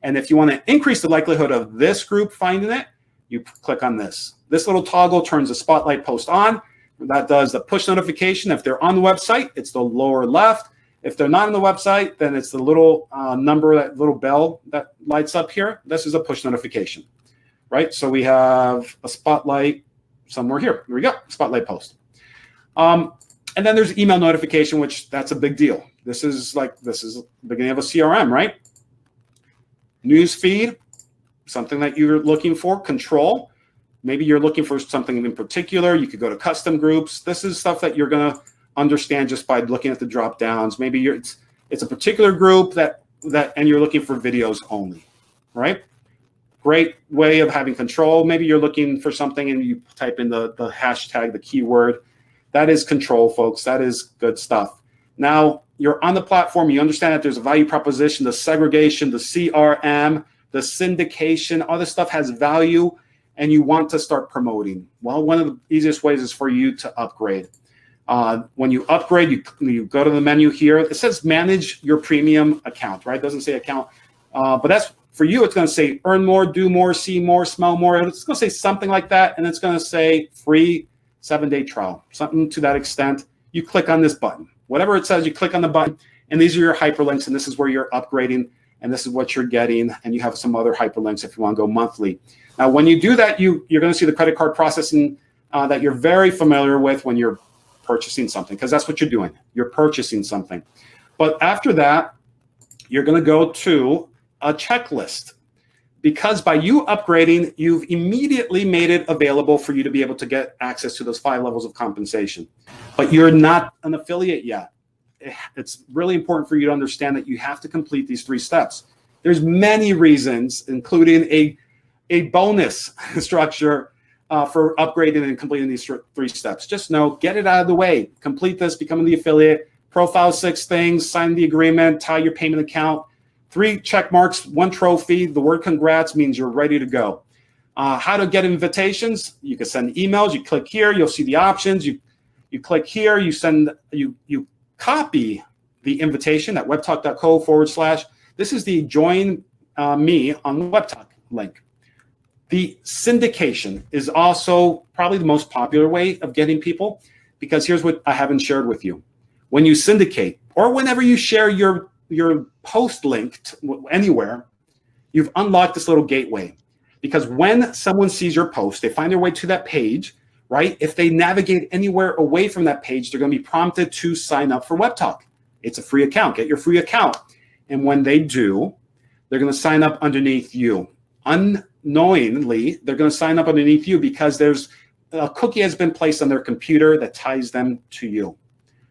And if you want to increase the likelihood of this group finding it, you click on this. This little toggle turns the spotlight post on. that does the push notification. If they're on the website, it's the lower left. If they're not on the website, then it's the little number, that little bell that lights up here. This is a push notification, right? So we have a spotlight somewhere here. Here we go, spotlight post. And then there's email notification, which that's a big deal. This is the beginning of a CRM, right? News feed, something that you're looking for. Control, maybe you're looking for something in particular. You could go to custom groups. This is stuff that you're gonna understand just by looking at the drop downs. Maybe it's a particular group that and you're looking for videos only, right? Great way of having control. Maybe you're looking for something and you type in the hashtag, the keyword. That is control, folks. That is good stuff. Now you're on the platform. You understand that there's a value proposition, the segregation, the CRM, the syndication, all this stuff has value, and you want to start promoting. Well, one of the easiest ways is for you to upgrade. When you upgrade, you go to the menu here. It says manage your premium account, right? It doesn't say account, but that's for you. It's going to say earn more, do more, see more, smell more. It's going to say something like that, and it's going to say free 7-day trial, something to that extent. You click on this button. Whatever it says, you click on the button, and these are your hyperlinks, and this is where you're upgrading, and this is what you're getting, and you have some other hyperlinks if you want to go monthly. Now, when you do that, you're going to see the credit card processing that you're very familiar with when you're purchasing something, because that's what you're doing. You're purchasing something. But after that, you're going to go to a checklist, because by you upgrading, you've immediately made it available for you to be able to get access to those 5 levels of compensation. But you're not an affiliate yet. It's really important for you to understand that you have to complete these 3 steps. There's many reasons, including a bonus structure for upgrading and completing these 3 steps. Just know, get it out of the way. Complete this, become the affiliate, profile 6 things, sign the agreement, tie your payment account. 3 check marks, 1 trophy. The word congrats means you're ready to go. How to get invitations? You can send emails. You click here. You'll see the options. You click here. You copy the invitation at webtalk.co/. This is the join me on Webtalk link. The syndication is also probably the most popular way of getting people, because here's what I haven't shared with you. When you syndicate, or whenever you share your post link anywhere, you've unlocked this little gateway. Because when someone sees your post, they find their way to that page, right? If they navigate anywhere away from that page, they're going to be prompted to sign up for Webtalk. It's a free account. Get your free account. And when they do, they're going to sign up underneath you. Unknowingly, they're going to sign up underneath you because there's a cookie has been placed on their computer that ties them to you,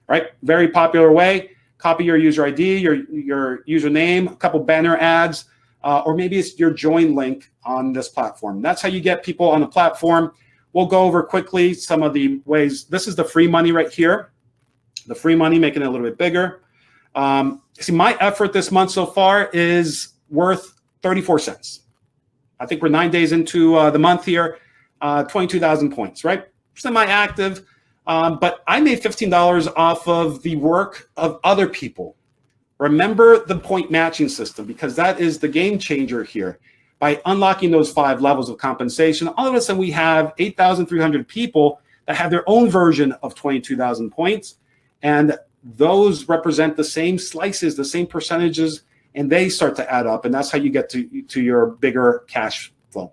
right? Very popular way. Copy your user ID, your username, a couple banner ads, or maybe it's your join link on this platform. That's how you get people on the platform. We'll go over quickly some of the ways. This is the free money right here. The free money, making it a little bit bigger. See, my effort this month so far is worth 34 cents. I think we're 9 days into the month here, 22,000 points, right? Semi-active. But I made $15 off of the work of other people. Remember the point matching system, because that is the game changer here. By unlocking those 5 levels of compensation, all of a sudden we have 8,300 people that have their own version of 22,000 points. And those represent the same slices, the same percentages, and they start to add up. And that's how you get to your bigger cash flow.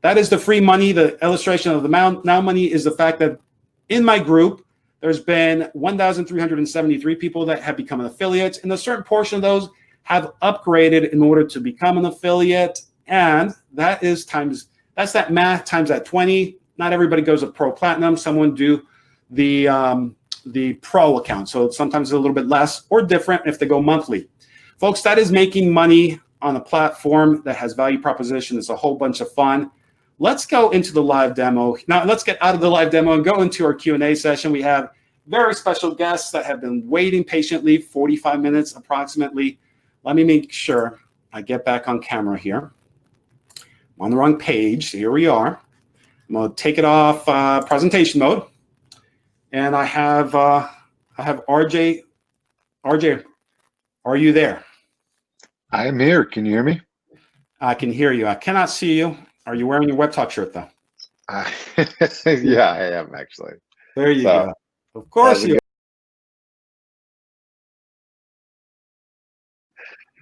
That is the free money. The illustration of the now money is the fact that in my group, there's been 1,373 people that have become an affiliate, and a certain portion of those have upgraded in order to become an affiliate. And that is that's that math times that 20. Not everybody goes to Pro Platinum. Someone do the Pro account. So sometimes it's a little bit less or different if they go monthly. Folks, that is making money on a platform that has value proposition. It's a whole bunch of fun. Let's go into the live demo. Now, let's get out of the live demo and go into our Q&A session. We have very special guests that have been waiting patiently, 45 minutes approximately. Let me make sure I get back on camera here. I'm on the wrong page. Here we are. I'm going to take it off presentation mode. And I have RJ. RJ, are you there? I am here. Can you hear me? I can hear you. I cannot see you. Are you wearing your Webtalk shirt, though? Yeah, I am actually. There you So, go. Of course that's a you. good-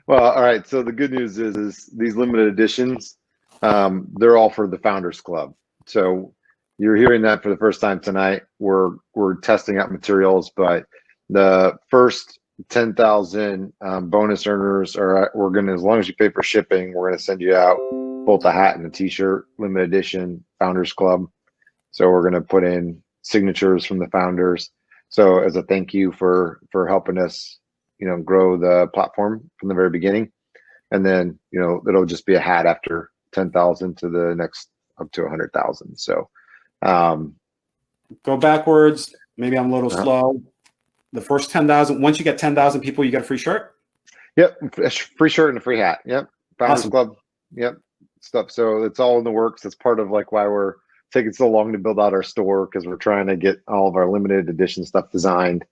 Well, all right. So the good news is these limited editions, they're all for the Founders Club. So you're hearing that for the first time tonight. We're testing out materials, but the first 10,000 bonus earners are we're gonna, as long as you pay for shipping, we're gonna send you out both a hat and a T-shirt, limited edition Founders Club. So we're gonna put in signatures from the founders. So as a thank you for helping us, grow the platform from the very beginning. And then, it'll just be a hat after 10,000 to the next up to 100,000. So, Go backwards. Maybe I'm a little slow. The first 10,000, once you get 10,000 people, you get a free shirt? Yep. A free shirt and a free hat. Yep. Founders Awesome. Club. Yep. Stuff. So it's all in the works. It's part of like why we're taking so long to build out our store, because we're trying to get all of our limited edition stuff designed.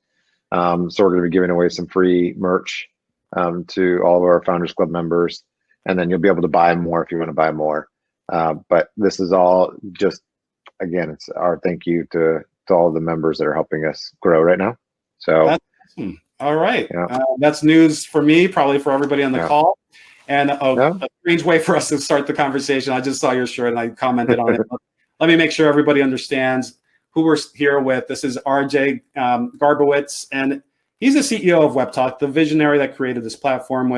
So we're going to be giving away some free merch to all of our Founders Club members, and then you'll be able to buy more if you want to buy more. But this is all just, again, it's our thank you to all the members that are helping us grow right now. So that's awesome. All right. Yeah. That's news for me, probably for everybody on the Yeah. call. And Yeah. a strange way for us to start the conversation. I just saw your shirt and I commented on it. Let me make sure everybody understands who we're here with. This is RJ Garbowicz, and he's the CEO of Webtalk, the visionary that created this platform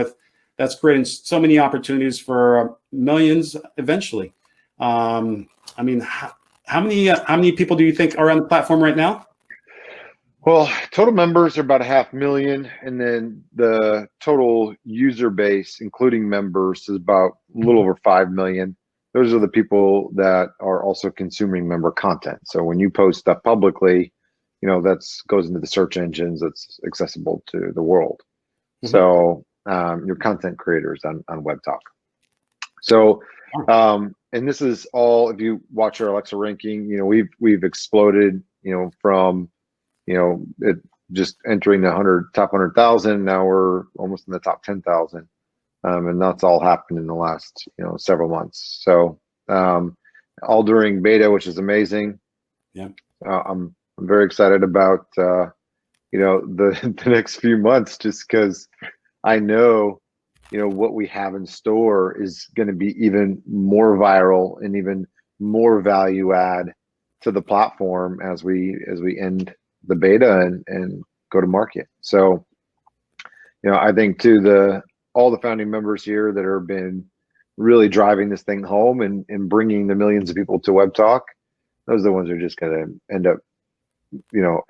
that's creating so many opportunities for millions eventually. I mean, how many people do you think are on the platform right now? Well, total members are about 500,000, and then the total user base, including members, is about a little over 5 million. Those are the people that are also consuming member content. So when you post stuff publicly, that's goes into the search engines. That's accessible to the world. Mhm. So your content creators on Webtalk. So, and this is all, if you watch our Alexa ranking, we've exploded, from, it just entering the top 100,000. Now we're almost in the top 10,000. And that's all happened in the last, several months. So, all during beta, which is amazing. Yeah. I'm very excited about, the next few months, just because I know, what we have in store is going to be even more viral and even more value add to the platform as we end the beta and go to market. So, I think too, all the founding members here that have been really driving this thing home and bringing the millions of people to Webtalk, those are the ones who are just going to end up,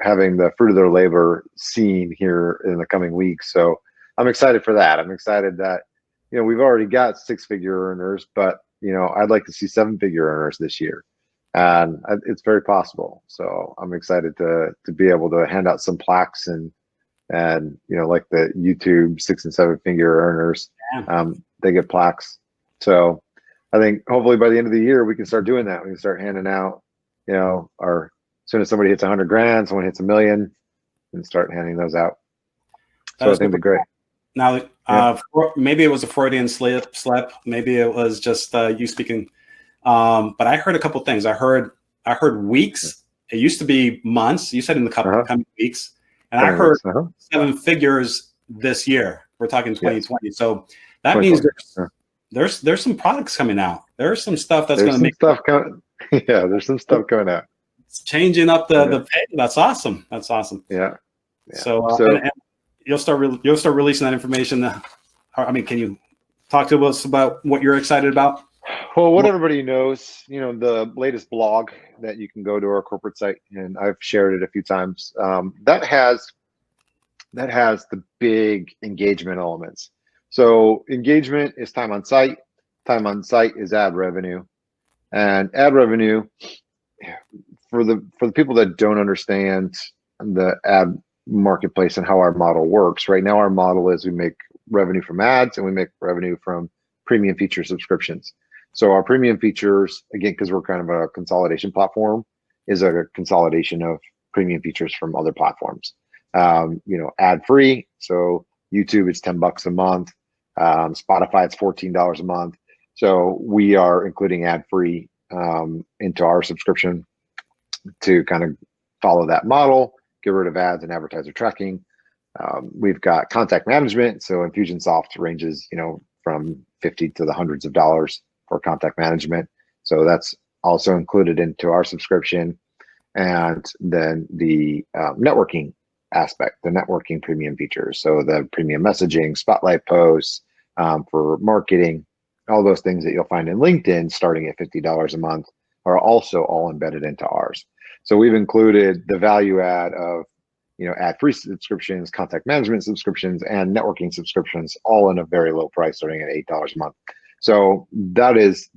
having the fruit of their labor seen here in the coming weeks. So I'm excited for that. I'm excited that, we've already got 6-figure earners, but, I'd like to see 7-figure earners this year. And it's very possible. So I'm excited to be able to hand out some plaques and like the YouTube 6- and 7-figure earners, they get plaques. So I think hopefully by the end of the year, we can start doing that. We can start handing out, as soon as somebody hits 100 grand, someone hits 1 million, and start handing those out. So I think they're great. Now, maybe it was a Freudian slip. Maybe it was just you speaking. But I heard a couple things. I heard weeks. It used to be months. You said in the coming weeks. And I heard 7 figures this year. We're talking 2020. Yes. So that means there's some products coming out. There's some stuff that's going to make stuff coming. Yeah, there's some stuff coming out. It's changing up the pay. That's awesome. That's awesome. Yeah. So, and you'll start releasing that information. I mean, can you talk to us about what you're excited about? Well, what everybody knows, the latest blog that you can go to our corporate site, and I've shared it a few times. That has the big engagement elements. So engagement is time on site. Time on site is ad revenue, and ad revenue for the people that don't understand the ad marketplace and how our model works. Right now, our model is we make revenue from ads and we make revenue from premium feature subscriptions. So our premium features, again, because we're kind of a consolidation platform, is a consolidation of premium features from other platforms. Ad free. So YouTube, it's $10 a month. Spotify, it's $14 a month. So we are including ad free into our subscription to kind of follow that model, get rid of ads and advertiser tracking. We've got contact management. So Infusionsoft ranges, from 50 to the hundreds of dollars for contact management. So that's also included into our subscription. And then the networking aspect, the networking premium features. So the premium messaging, spotlight posts for marketing, all those things that you'll find in LinkedIn starting at $50 a month are also all embedded into ours. So we've included the value add of, ad-free subscriptions, contact management subscriptions, and networking subscriptions, all in a very low price, starting at $8 a month. So that is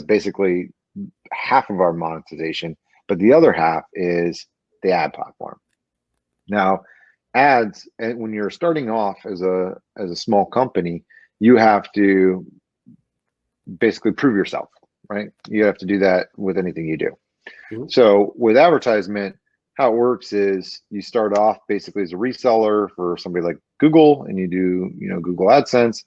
basically half of our monetization, but the other half is the ad platform. Now, ads, and when you're starting off as a small company, you have to basically prove yourself, right? You have to do that with anything you do. Mm-hmm. So with advertisement, how it works is you start off basically as a reseller for somebody like Google, and you do, Google AdSense,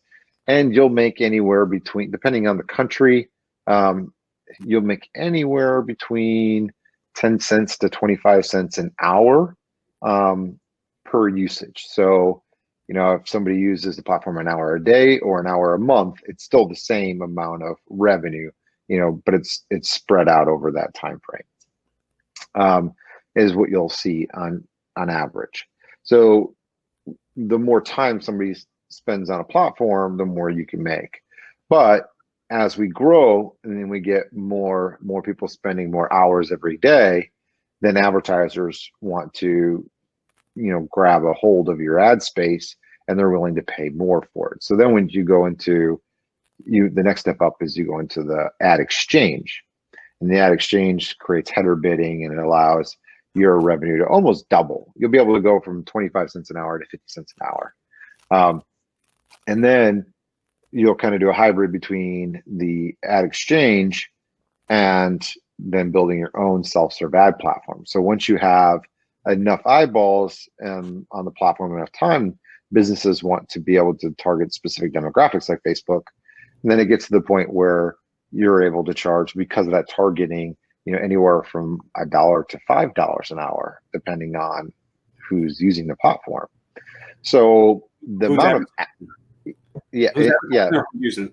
and you'll make anywhere between, depending on the country, you'll make anywhere between 10 cents to 25 cents an hour per usage. So, if somebody uses the platform an hour a day or an hour a month, it's still the same amount of revenue, but it's spread out over that time frame. Is what you'll see on average. So the more time somebody spends on a platform, the more you can make. But as we grow and then we get more people spending more hours every day, then advertisers want to, grab a hold of your ad space, and they're willing to pay more for it. So then when you go into the next step up is you go into the ad exchange, and the ad exchange creates header bidding, and it allows your revenue to almost double. You'll be able to go from 25 cents an hour to 50 cents an hour. And then you'll kind of do a hybrid between the ad exchange and then building your own self-serve ad platform. So once you have enough eyeballs on the platform, enough time, businesses want to be able to target specific demographics like Facebook. And then it gets to the point where you're able to charge, because of that targeting, anywhere from $1 to $5 an hour, depending on who's using the platform. So the amount of using.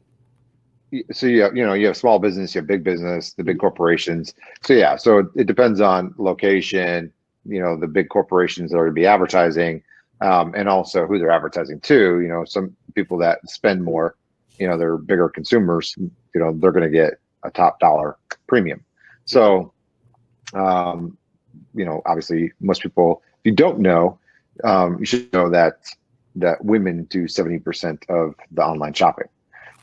So you have small business, you have big business, the big corporations. So it depends on location, the big corporations that are to be advertising, and also who they're advertising to. Some people that spend more, they're bigger consumers, they're going to get a top dollar premium. So, obviously most people, if you don't know, you should know that women do 70% of the online shopping,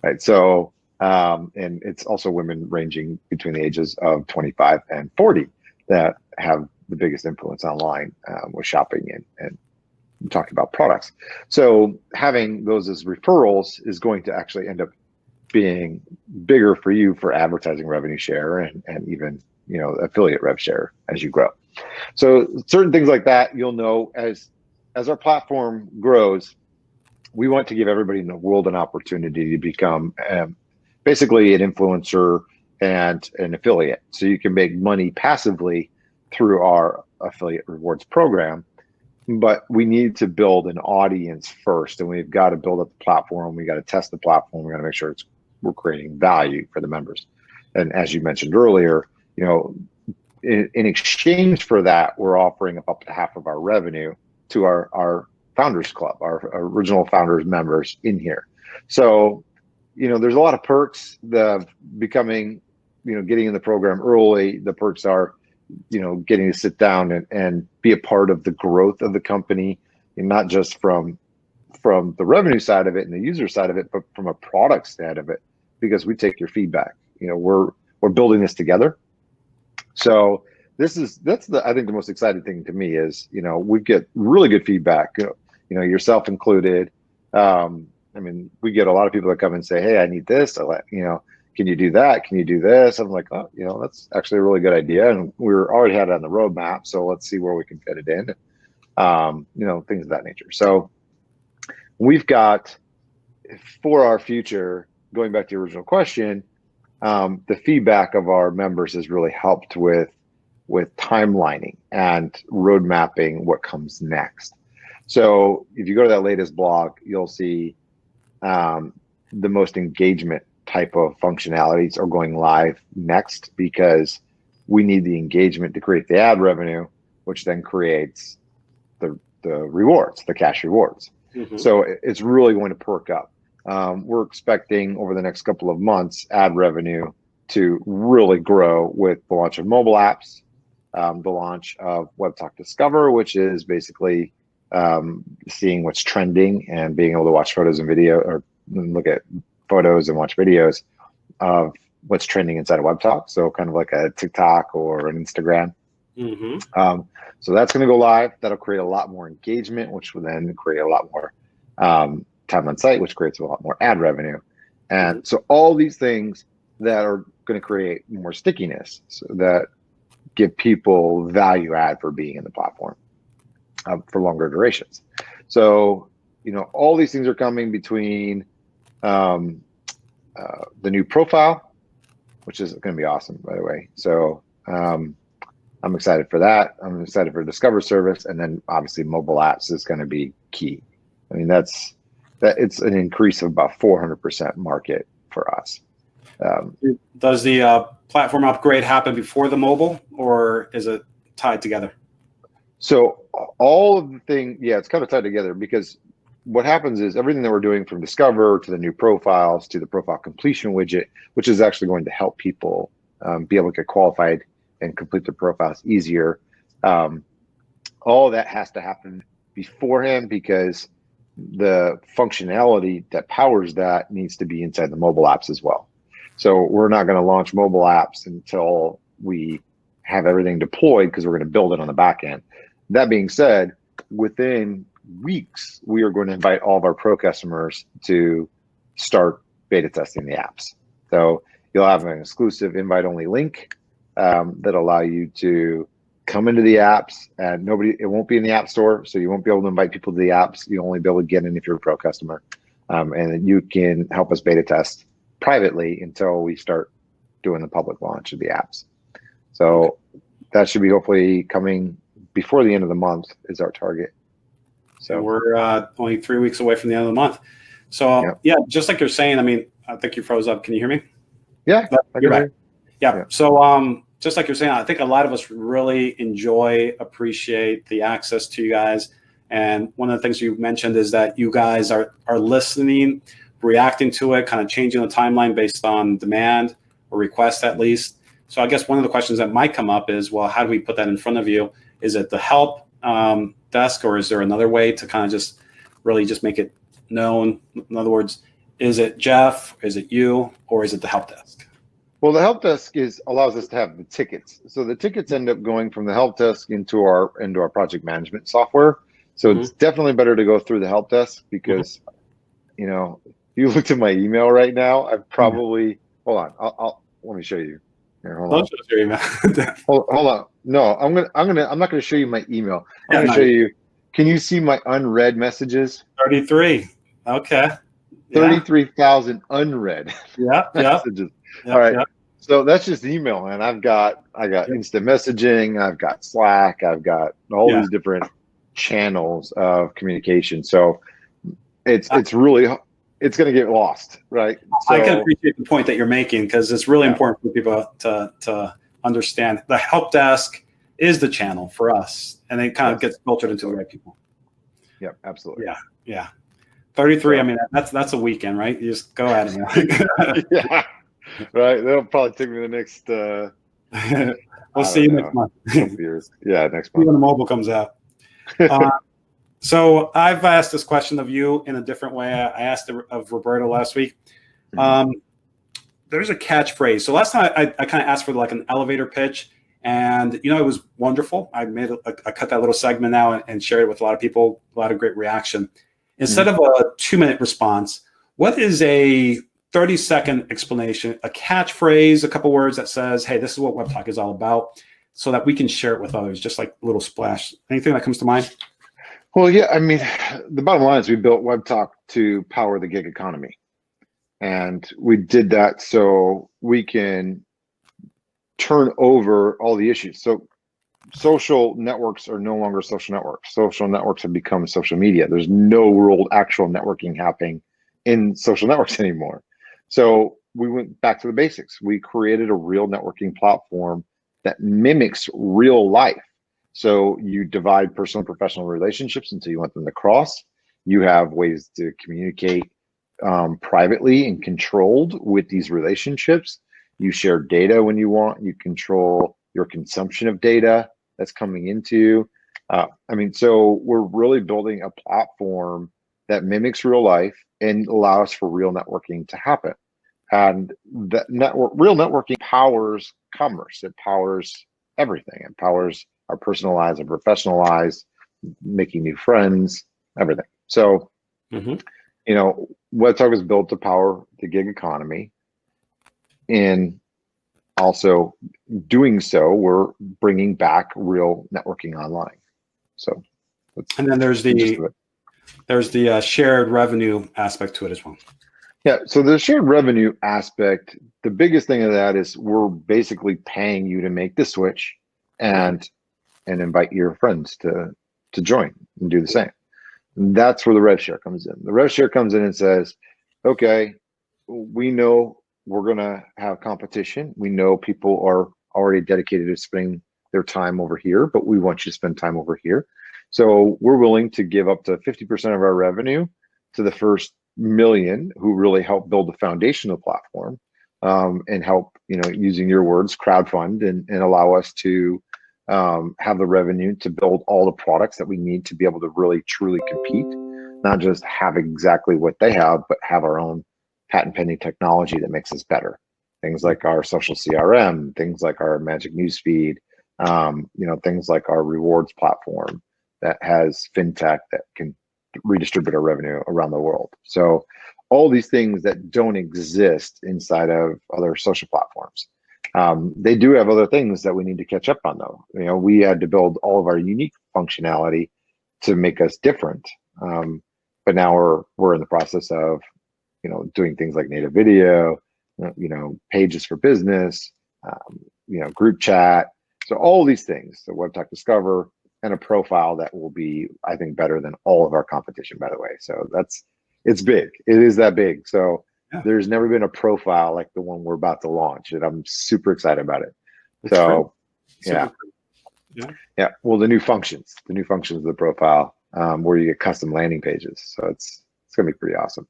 right? So, and it's also women ranging between the ages of 25 and 40 that have the biggest influence online with shopping and talking about products. So having those as referrals is going to actually end up being bigger for you for advertising revenue share and even, affiliate rev share as you grow. So certain things like that, you'll know as our platform grows, we want to give everybody in the world an opportunity to become basically an influencer and an affiliate. So you can make money passively through our affiliate rewards program, but we need to build an audience first, and we've got to build up the platform. We got to test the platform. We got to make sure we're creating value for the members. And as you mentioned earlier, in exchange for that, we're offering up to half of our revenue to our Founders Club, our original Founders members in here. So, there's a lot of perks. The becoming, getting in the program early. The perks are, getting to sit down and be a part of the growth of the company, and not just from the revenue side of it and the user side of it, but from a product side of it, because we take your feedback. We're building this together. So that's I think the most exciting thing to me is, we get really good feedback, yourself included. We get a lot of people that come and say, hey, I need this. Can you do that? Can you do this? I'm like, oh, that's actually a really good idea. And we're already had it on the roadmap. So let's see where we can fit it in, things of that nature. So we've got, for our future, going back to the original question, the feedback of our members has really helped with with timelining and road mapping what comes next. So if you go to that latest blog, you'll see the most engagement type of functionalities are going live next, because we need the engagement to create the ad revenue, which then creates the rewards, the cash rewards. Mm-hmm. So it's really going to perk up. We're expecting over the next couple of months ad revenue to really grow with the launch of mobile apps, the launch of Webtalk Discover, which is basically seeing what's trending and being able to watch photos and video, or look at photos and watch videos of what's trending inside of Webtalk. So kind of like a TikTok or an Instagram. Mm-hmm. So that's going to go live. That'll create a lot more engagement, which will then create a lot more time on site, which creates a lot more ad revenue. And so all these things that are going to create more stickiness, so that give people value add for being in the platform for longer durations. So, all these things are coming between the new profile, which is going to be awesome, by the way. So I'm excited for that. I'm excited for Discover service, and then obviously mobile apps is going to be key. I mean, it's an increase of about 400% market for us. Does the platform upgrade happen before the mobile, or is it tied together? So all of the thing, yeah, it's kind of tied together, because what happens is everything that we're doing from Discover to the new profiles to the profile completion widget, which is actually going to help people be able to get qualified and complete their profiles easier. All of that has to happen beforehand, because the functionality that powers that needs to be inside the mobile apps as well. So we're not going to launch mobile apps until we have everything deployed, because we're going to build it on the back end. That being said, within weeks, we are going to invite all of our pro customers to start beta testing the apps. So you'll have an exclusive invite-only link that allow you to come into the apps, and it won't be in the app store, so you won't be able to invite people to the apps. You'll only be able to get in if you're a pro customer, and you can help us beta test privately until we start doing the public launch of the apps. So that should be hopefully coming before the end of the month is our target. So we're only 3 weeks away from the end of the month. So yeah, just like you're saying, I mean, I think you froze up. Can you hear me? Yeah, you're right. Yeah. So just like you're saying, I think a lot of us really appreciate the access to you guys. And one of the things you mentioned is that you guys are listening, reacting to it, kind of changing the timeline based on demand or request at least. So I guess one of the questions that might come up is, well, how do we put that in front of you? Is it the help desk, or is there another way to kind of just really just make it known? In other words, is it Jeff, is it you, or is it the help desk? Well, the help desk allows us to have the tickets. So the tickets end up going from the help desk into our project management software. So it's definitely better to go through the help desk, because if you looked at my email right now, I've probably hold on. I'll let me show you. Here, hold on. Show your email. hold on. No, I'm not gonna show you my email. I'm gonna show you. Can you see my unread messages? 33. Okay. 33,000 unread messages. All right. So that's just email, and I got instant messaging, I've got Slack, I've got all these different channels of communication. So it's going to get lost, right? So, I can appreciate the point that you're making, because it's really important for people to understand the help desk is the channel for us, and it kind of gets filtered into the right people. Yep, absolutely. Yeah. 33. I mean, that's a weekend, right? You just go at it. Yeah. Right. That'll probably take me the next. We'll see you next month. Years. Yeah, next month when the mobile comes out. So I've asked this question of you in a different way. I asked it of Roberto last week. There's a catchphrase. So last time I kind of asked for like an elevator pitch, and it was wonderful. I cut that little segment out and shared it with a lot of people. A lot of great reaction. Instead of a 2-minute response, what is a 30-second explanation, a catchphrase, a couple words that says, hey, this is what Webtalk is all about, so that we can share it with others, just like a little splash. Anything that comes to mind? Well, yeah, I mean, the bottom line is we built Webtalk to power the gig economy. And we did that so we can turn over all the issues. So social networks are no longer social networks. Social networks have become social media. There's no real actual networking happening in social networks anymore. So we went back to the basics. We created a real networking platform that mimics real life. So you divide personal and professional relationships until you want them to cross. You have ways to communicate privately and controlled with these relationships. You share data when you want. You control your consumption of data that's coming into. So we're really building a platform that mimics real life and allows for real networking to happen. And that real networking powers commerce. It powers everything. It powers our personal lives and professional lives, making new friends, everything. So, Webtalk is built to power the gig economy. And also doing so, we're bringing back real networking online. So, and then there's the shared revenue aspect to it as well. Yeah, so the shared revenue aspect, the biggest thing of that is we're basically paying you to make the switch and invite your friends to join and do the same. And that's where the rev share comes in. The rev share comes in and says, okay, we know we're going to have competition. We know people are already dedicated to spending their time over here, but we want you to spend time over here. So we're willing to give up to 50% of our revenue to the first million who really help build the foundation of the platform, and help, using your words, crowdfund and allow us to have the revenue to build all the products that we need to be able to really truly compete, not just have exactly what they have, but have our own patent pending technology that makes us better. Things like our social CRM, things like our magic newsfeed, things like our rewards platform that has fintech that can redistribute our revenue around the world. So all these things that don't exist inside of other social platforms. They do have other things that we need to catch up on, though. We had to build all of our unique functionality to make us different. But now we're in the process of, doing things like native video, pages for business, group chat. So all these things, the Webtalk Discover, and a profile that will be, I think, better than all of our competition, by the way. So it's big. It is that big. So there's never been a profile like the one we're about to launch, and I'm super excited about it. That's so yeah. Well, the new functions of the profile, where you get custom landing pages. So it's gonna be pretty awesome.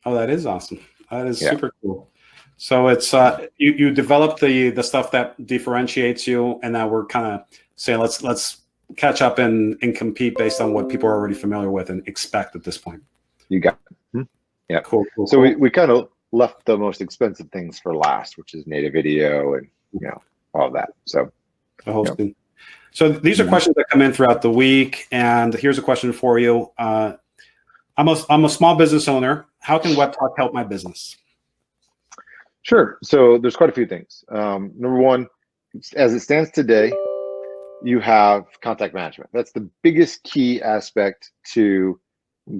Oh, that is awesome. That is super cool. So it's you develop the stuff that differentiates you, and now we're kind of saying let's catch up and compete based on what people are already familiar with and expect at this point. You got it. Yeah. Cool. So we kind of left the most expensive things for last, which is native video and all of that. So the hosting. So these are questions that come in throughout the week, and here's a question for you. I'm a small business owner. How can Webtalk help my business? Sure. So there's quite a few things. Number one, as it stands today, you have contact management. That's the biggest key aspect to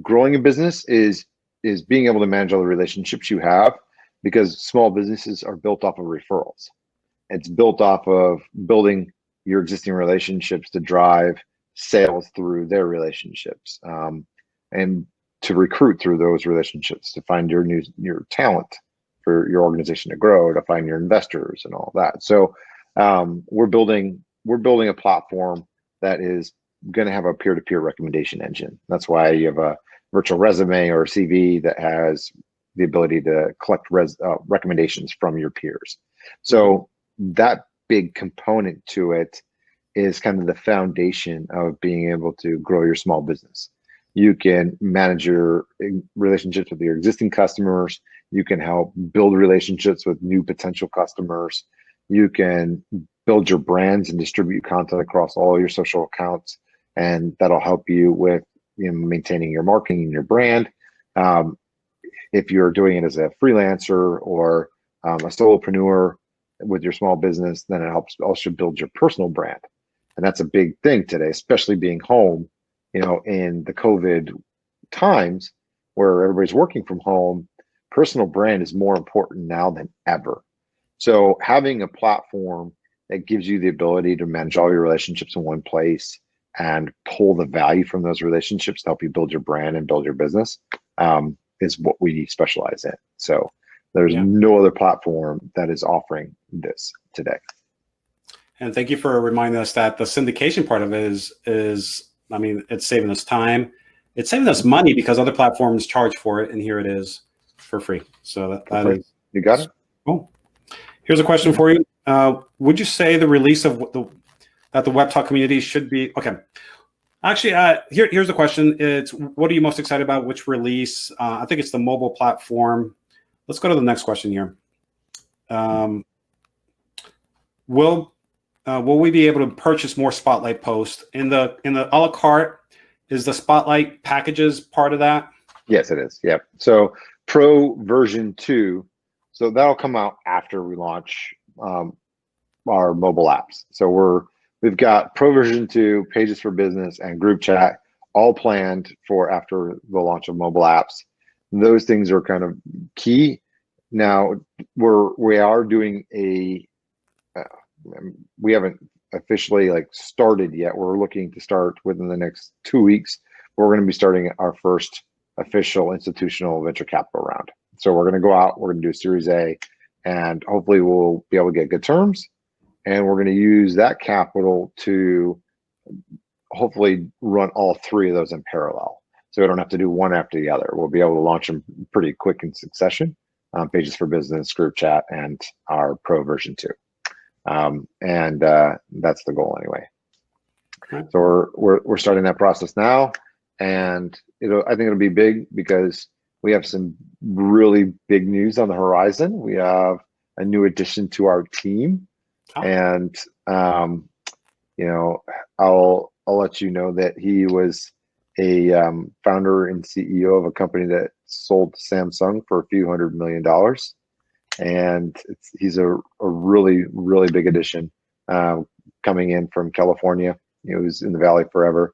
growing a business is being able to manage all the relationships you have, because small businesses are built off of referrals. It's built off of building your existing relationships to drive sales through their relationships, and to recruit through those relationships, to find your talent for your organization to grow, to find your investors and all that. So we're building a platform that is going to have a peer-to-peer recommendation engine. That's why you have a virtual resume or a CV that has the ability to collect recommendations from your peers. So that big component to it is kind of the foundation of being able to grow your small business. You can manage your relationships with your existing customers. You can help build relationships with new potential customers. You can build your brands and distribute content across all your social accounts, and that'll help you with maintaining your marketing and your brand. If you're doing it as a freelancer or a solopreneur with your small business, then it helps also build your personal brand. And that's a big thing today, especially being home, in the COVID times where everybody's working from home. Personal brand is more important now than ever. So having a platform that gives you the ability to manage all your relationships in one place and pull the value from those relationships to help you build your brand and build your business, is what we specialize in. So there's no other platform that is offering this today. And thank you for reminding us that the syndication part of it is, I mean, it's saving us time. It's saving us money because other platforms charge for it, and here it is for free. So that is, you got it. Cool. Here's a question for you. Would you say the release of that the Webtalk community should be, okay. Actually, here's the question. It's, what are you most excited about? Which release? I think it's the mobile platform. Let's go to the next question here. Will we be able to purchase more Spotlight posts in the a la carte? Is the Spotlight packages part of that? Yes, it is. Yep. So Pro version 2. So that'll come out after we launch our mobile apps. So we've got Pro version 2, Pages for Business, and Group Chat all planned for after the launch of mobile apps. Those things are kind of key. Now we are doing we haven't officially started yet. We're looking to start within the next 2 weeks. We're going to be starting our first official institutional venture capital round. So we're going to go out, we're going to do a Series A, and hopefully we'll be able to get good terms. And we're going to use that capital to hopefully run all 3 of those in parallel. So we don't have to do one after the other. We'll be able to launch them pretty quick in succession. Pages for Business, Group Chat, and our Pro version 2. And that's the goal anyway. Okay. So we're starting that process now, and I think it'll be big because we have some really big news on the horizon. We have a new addition to our team, and I'll let you know that he was a founder and CEO of a company that sold to Samsung for a few $100 million. And he's a really, really big addition coming in from California. He was in the Valley forever.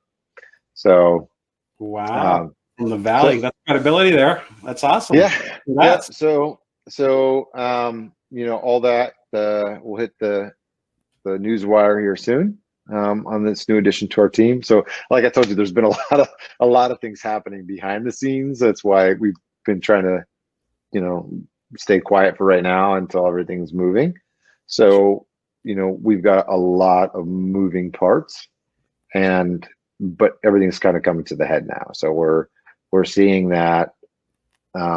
So, wow, in the Valley, that's credibility there. That's awesome. Yeah. Yeah. So all that we'll hit the news wire here soon on this new addition to our team. So, like I told you, there's been a lot of things happening behind the scenes. That's why we've been trying to, stay quiet for right now until everything's moving. So, we've got a lot of moving parts, but everything's kind of coming to the head now. So we're seeing that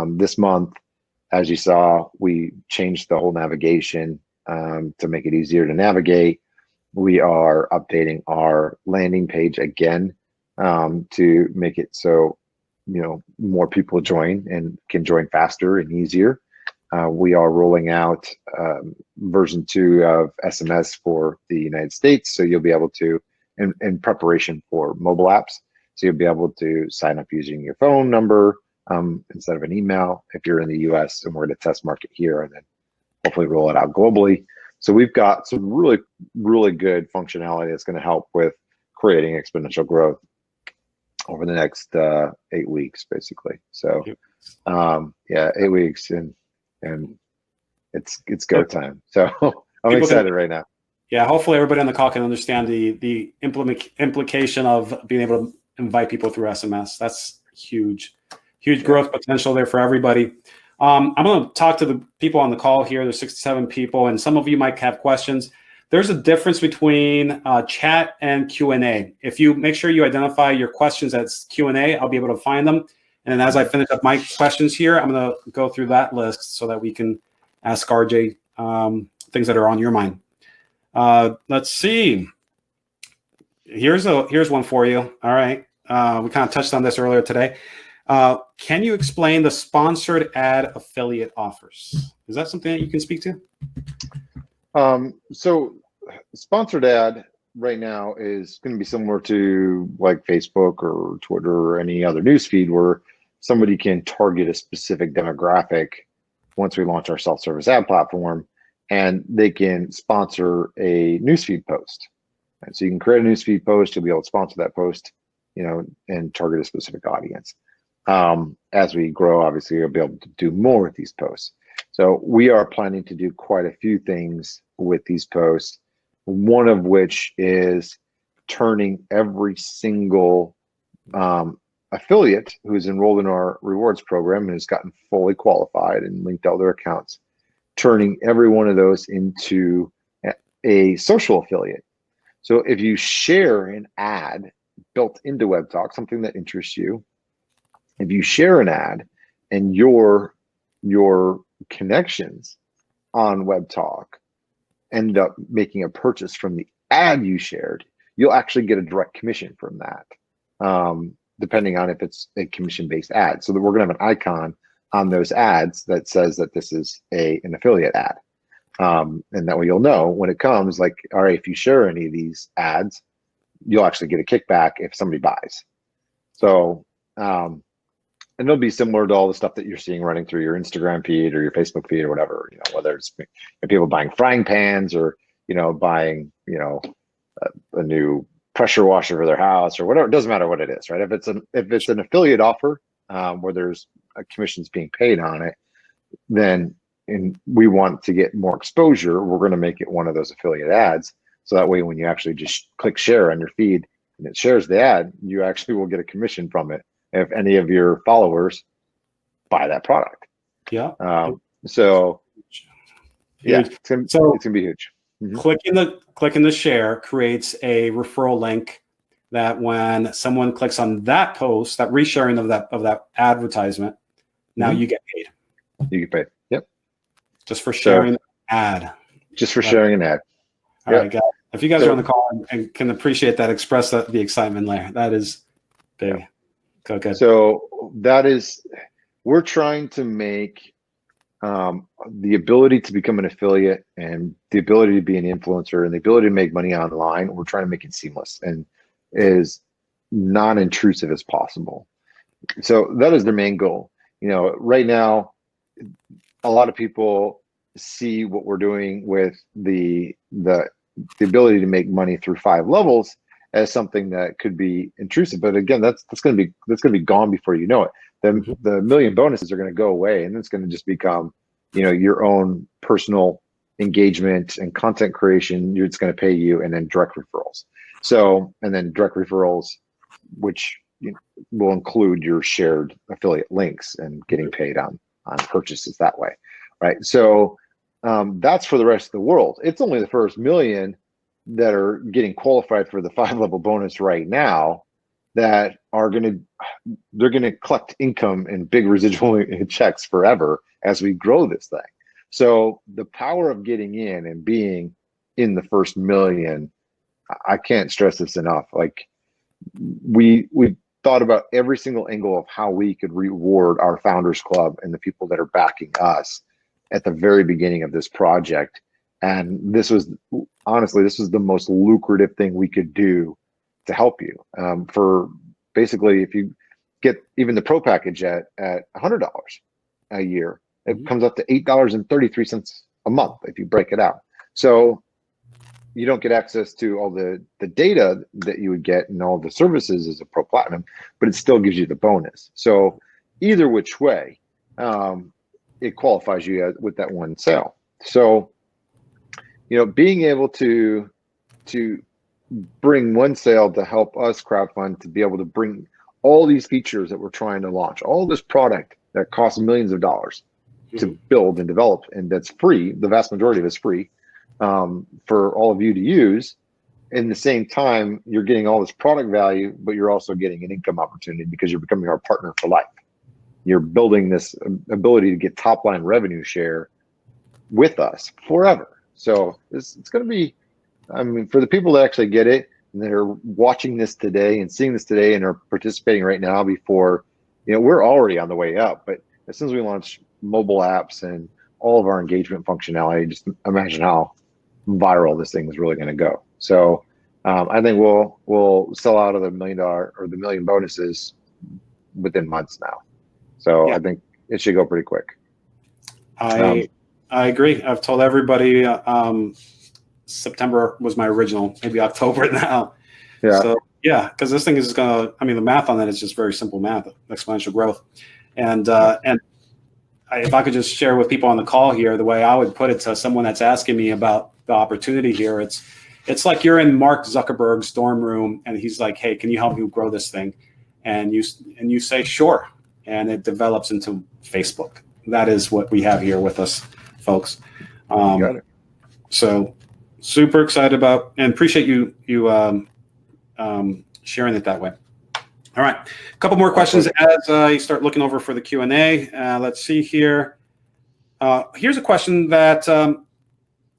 this month, as you saw, we changed the whole navigation to make it easier to navigate. We are updating our landing page again to make it so more people join and can join faster and easier. We are rolling out version 2 of SMS for the United States. So you'll be able to, in preparation for mobile apps, so you'll be able to sign up using your phone number instead of an email if you're in the US, and we're going to test market here and then hopefully roll it out globally. So we've got some really, really good functionality that's going to help with creating exponential growth over the next 8 weeks, basically. So 8 weeks and it's go time. So I'm excited right now. Yeah, hopefully everybody on the call can understand the implication of being able to invite people through SMS. That's huge growth potential there for everybody. I'm going to talk to the people on the call here. There's 67 people, and some of you might have questions. There's a difference between chat and Q&A. If you make sure you identify your questions as Q&A, I'll be able to find them. And as I finish up my questions here, I'm going to go through that list so that we can ask RJ things that are on your mind. Let's see. Here's one for you. All right. We kind of touched on this earlier today. Can you explain the sponsored ad affiliate offers? Is that something that you can speak to? So sponsored ad right now is going to be similar to like Facebook or Twitter or any other newsfeed where somebody can target a specific demographic once we launch our self-service ad platform, and they can sponsor a newsfeed post. And so you can create a newsfeed post, you'll be able to sponsor that post, and target a specific audience. As we grow, obviously, you'll be able to do more with these posts. So we are planning to do quite a few things with these posts. one of which is turning every single affiliate who's enrolled in our rewards program and has gotten fully qualified and linked all their accounts, turning every one of those into a social affiliate. So if you share an ad built into Webtalk, something that interests you, if you share an ad and your connections on Webtalk end up making a purchase from the ad you shared, you'll actually get a direct commission from that, depending on if it's a commission-based ad. So that we're going to have an icon on those ads that says that this is an affiliate ad. And that way you'll know when it comes, like, all right, if you share any of these ads, you'll actually get a kickback if somebody buys. So, and it'll be similar to all the stuff that you're seeing running through your Instagram feed or your Facebook feed or whatever, whether it's people buying frying pans or, buying, a new pressure washer for their house or whatever. It doesn't matter what it is, right? If it's an affiliate offer where there's a commissions being paid on it, then we want to get more exposure, we're going to make it one of those affiliate ads. So that way, when you actually just click share on your feed and it shares the ad, you actually will get a commission from it if any of your followers buy that product. Yeah. So yeah, it's gonna be huge. Clicking the share creates a referral link that when someone clicks on that post, that resharing of that advertisement, now you get paid. You get paid. Yep. Just for sharing an ad. Just for sharing an ad. All right, guys. If you guys are on the call and can appreciate that, express the excitement there. That is big. Okay. So we're trying to make the ability to become an affiliate and the ability to be an influencer and the ability to make money online, we're trying to make it seamless and as non-intrusive as possible. So that is the main goal. Right now, a lot of people see what we're doing with the ability to make money through 5 levels as something that could be intrusive. But again, that's going to be gone before you know it. The million bonuses are going to go away, and it's going to just become, your own personal engagement and content creation. It's going to pay you, and then direct referrals. So, and then direct referrals, which will include your shared affiliate links and getting paid on purchases that way, right? So that's for the rest of the world. It's only the first million that are getting qualified for the 5-level bonus right now that are they're gonna collect income and big residual checks forever as we grow this thing. So the power of getting in and being in the first million, I can't stress this enough. Like we thought about every single angle of how we could reward our Founders Club and the people that are backing us at the very beginning of this project. And this was the most lucrative thing we could do to help you. For basically, if you get even the Pro package at $100 a year, it comes up to $8.33 a month if you break it out. So you don't get access to all the data that you would get and all the services as a Pro Platinum, but it still gives you the bonus. So either which way, it qualifies you with that one sale. So, being able to bring one sale to help us crowdfund to be able to bring all these features that we're trying to launch, all this product that costs millions of dollars to build and develop, and that's free. The vast majority of it is free for all of you to use. In the same time, you're getting all this product value, but you're also getting an income opportunity because you're becoming our partner for life. You're building this ability to get top line revenue share with us forever. So it's going to be, for the people that actually get it and that are watching this today and seeing this today and are participating right now before, we're already on the way up. But as soon as we launch mobile apps and all of our engagement functionality, just imagine how viral this thing is really going to go. So I think we'll sell out of the $1 million or the million bonuses within months now. So yeah. I think it should go pretty quick. I agree. I've told everybody September was my original, maybe October now. Yeah. So yeah, because this thing is the math on that is just very simple math, exponential growth. And if I could just share with people on the call here, the way I would put it to someone that's asking me about the opportunity here, it's It's like you're in Mark Zuckerberg's dorm room, and he's like, "Hey, can you help me grow this thing?" And you say, "Sure," and it develops into Facebook. That is what we have here with us, folks. Got it. So super excited about and appreciate you sharing it that way. All right, a couple more questions as you start looking over for the Q&A. Let's see here. Here's a question that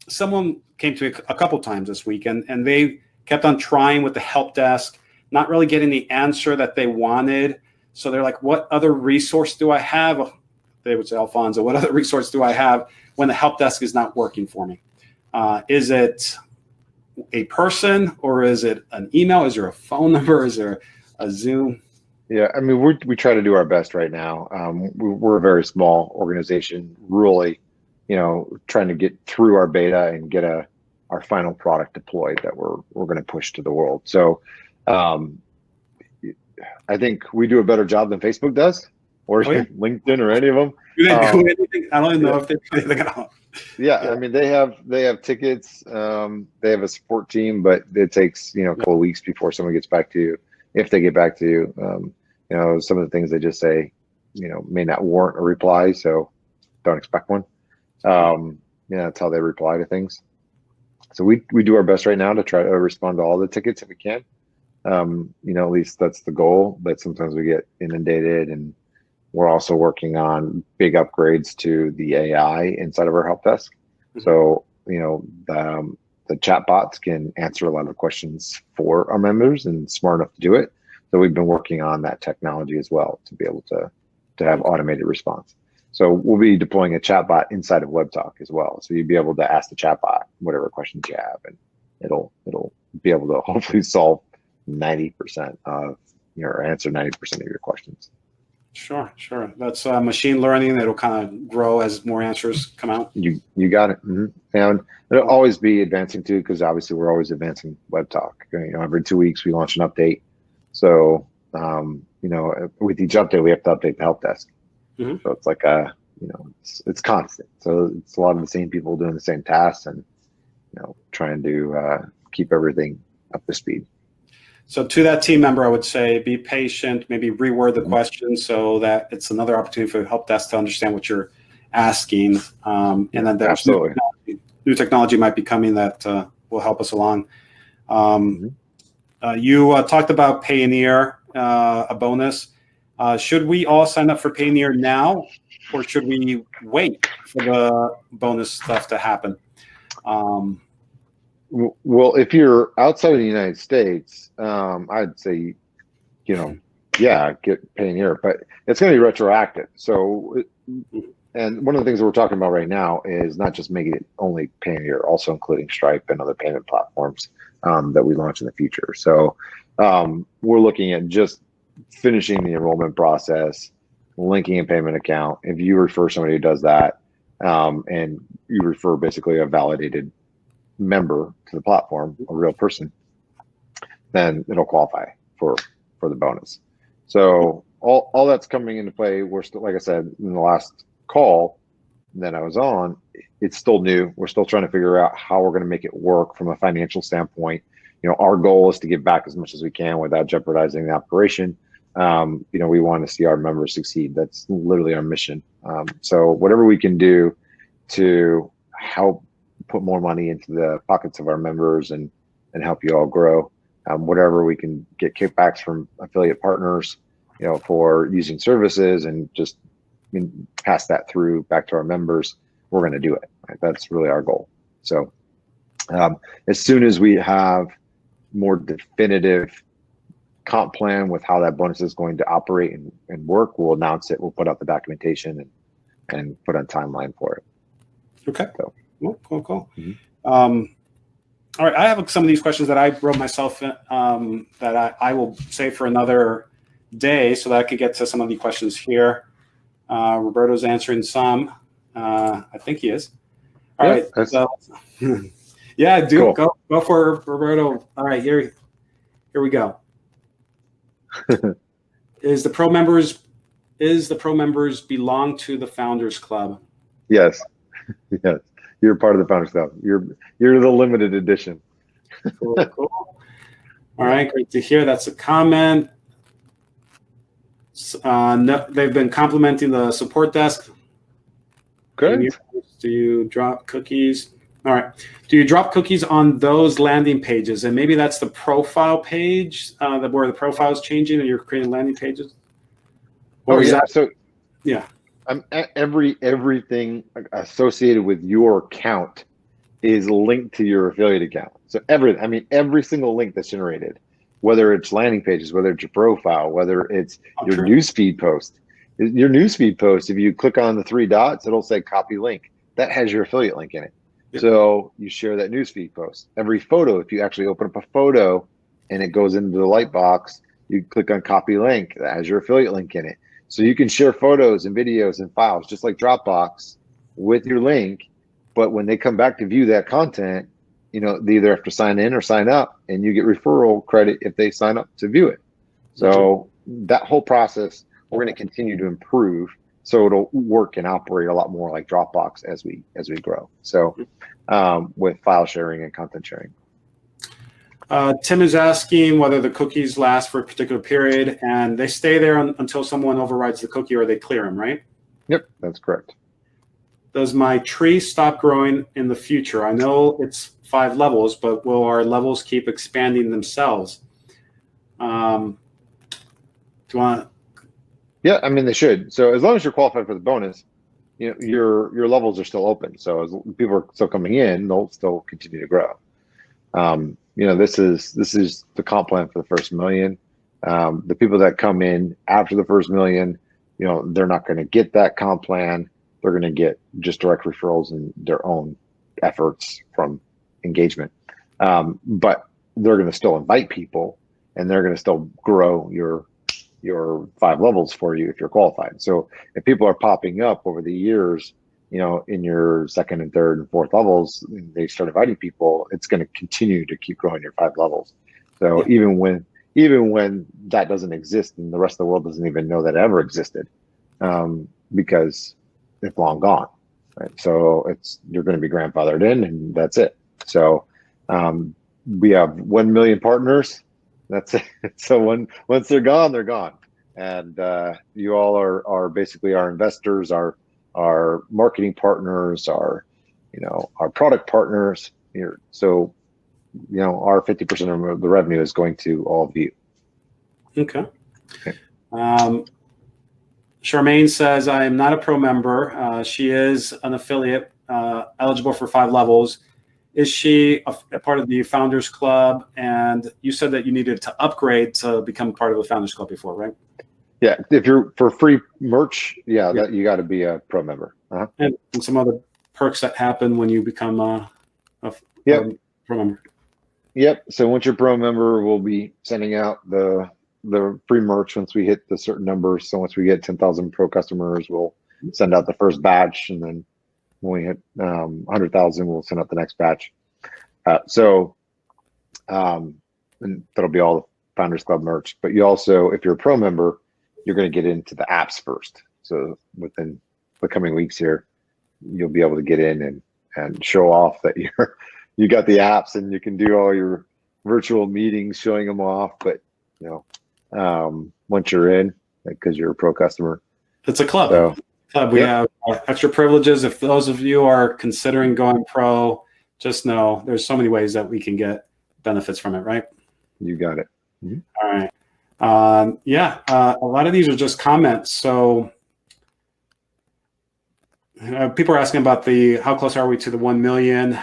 someone came to me a couple times this week, and they kept on trying with the help desk, not really getting the answer that they wanted. So they're like, what other resource do I have? They would say, Alfonso, what other resource do I have when the help desk is not working for me? Is it a person, or is it an email? Is there a phone number? Is there a Zoom? Yeah, I mean, we try to do our best right now. We're a very small organization, really, trying to get through our beta and get our final product deployed that we're going to push to the world. So I think we do a better job than Facebook does, or LinkedIn, or any of them. Do they do anything? I don't even know if they do anything at all. Yeah, I mean, they have tickets. They have a support team, but it takes a couple of weeks before someone gets back to you, if they get back to you. Some of the things they just say, may not warrant a reply, so don't expect one. That's how they reply to things. So we do our best right now to try to respond to all the tickets if we can. At least that's the goal, but sometimes we get inundated, and we're also working on big upgrades to the AI inside of our help desk. Mm-hmm. So, the chat bots can answer a lot of questions for our members and smart enough to do it. So we've been working on that technology as well to be able to have automated response. So we'll be deploying a chat bot inside of Webtalk as well. So you'd be able to ask the chat bot whatever questions you have, and it'll be able to hopefully solve 90% of or answer 90% of your questions. Sure. That's machine learning. It'll kind of grow as more answers come out. You got it. Mm-hmm. And it'll always be advancing too, because obviously we're always advancing Webtalk. Every 2 weeks we launch an update. So with each update we have to update the help desk. Mm-hmm. So it's like it's constant. So it's a lot of the same people doing the same tasks, and trying to keep everything up to speed. So to that team member, I would say be patient, maybe reword the question so that it's another opportunity for the help desk to understand what you're asking. And then there's new technology might be coming that will help us along. You talked about Payoneer, a bonus. Should we all sign up for Payoneer now, or should we wait for the bonus stuff to happen? Well, if you're outside of the United States, I'd say, get Payoneer, but it's going to be retroactive. So, and one of the things that we're talking about right now is not just making it only Payoneer, also including Stripe and other payment platforms that we launch in the future. So we're looking at just finishing the enrollment process, linking a payment account. If you refer somebody who does that, and you refer basically a validated member to the platform, a real person, then it'll qualify for the bonus. So all that's coming into play. We're still, like I said in the last call that I was on, it's still new. We're still trying to figure out how we're going to make it work from a financial standpoint. Our goal is to give back as much as we can without jeopardizing the operation. We want to see our members succeed. That's literally our mission. So whatever we can do to help put more money into the pockets of our members and help you all grow, whatever we can get kickbacks from affiliate partners, for using services, and just pass that through back to our members, we're going to do it. Right? That's really our goal. So as soon as we have more definitive comp plan with how that bonus is going to operate and work, we'll announce it. We'll put out the documentation and put a timeline for it. Okay. So, cool. Mm-hmm. All right. I have some of these questions that I wrote myself that I will save for another day so that I could get to some of the questions here. Roberto's answering some. I think he is. All right. So, yeah, do cool. Go for it, Roberto. All right, here we go. Is the pro members belong to the Founders Club? Yes. You're part of the Founders Club. You're the limited edition. Cool, cool. All right, great to hear. That's a comment. No, they've been complimenting the support desk. Good. Do you drop cookies? All right. Do you drop cookies on those landing pages? And maybe that's the profile page where the profile is changing and you're creating landing pages? Or is that, So yeah. Everything associated with your account is linked to your affiliate account. So every single link that's generated, whether it's landing pages, whether it's your profile, whether it's your newsfeed post. Your newsfeed post, if you click on the 3 dots, it'll say copy link. That has your affiliate link in it. Yep. So you share that newsfeed post. Every photo, if you actually open up a photo and it goes into the light box, you click on copy link. That has your affiliate link in it. So you can share photos and videos and files, just like Dropbox, with your link. But when they come back to view that content, they either have to sign in or sign up, and you get referral credit if they sign up to view it. So that whole process, we're going to continue to improve, so it'll work and operate a lot more like Dropbox as we grow. So with file sharing and content sharing. Tim is asking whether the cookies last for a particular period, and they stay there until someone overrides the cookie or they clear them, right? Yep, that's correct. Does my tree stop growing in the future? I know it's 5 levels, but will our levels keep expanding themselves? Do you want to? Yeah, they should. So as long as you're qualified for the bonus, your levels are still open. So as people are still coming in, they'll still continue to grow. This is the comp plan for the first million. The people that come in after the first million, they're not going to get that comp plan. They're going to get just direct referrals and their own efforts from engagement. But they're going to still invite people, and they're going to still grow your 5 levels for you if you're qualified. So if people are popping up over the years, in your 2nd and 3rd and 4th levels, they start inviting people, it's going to continue to keep growing your 5 levels. So even when that doesn't exist and the rest of the world doesn't even know that it ever existed, because it's long gone, right? So you're going to be grandfathered in, and that's it. So we have 1 million partners. That's it. So once they're gone, they're gone. And you all are basically our investors, our marketing partners, our product partners here. So our 50% of the revenue is going to all of you. Okay. Charmaine says, I am not a pro member. She is an affiliate eligible for 5 levels. Is she a part of the Founders Club? And you said that you needed to upgrade to become part of the Founders Club before, right? Yeah, if you're for free merch, that you got to be a pro member. Uh-huh. And some other perks that happen when you become a pro member. Yep. So once you're a pro member, we'll be sending out the free merch once we hit the certain numbers. So once we get 10,000 pro customers, we'll send out the first batch, and then when we hit 100,000, we'll send out the next batch. And that'll be all the Founders Club merch. But you also, if you're a pro member, you're going to get into the apps first. So within the coming weeks here, you'll be able to get in and show off that you got the apps, and you can do all your virtual meetings showing them off. But once you're in, because you're a pro customer, it's a club. We have extra privileges. If those of you are considering going pro, just know there's so many ways that we can get benefits from it, right? You got it. Mm-hmm. All right. A lot of these are just comments. So people are asking about how close are we to the 1 million?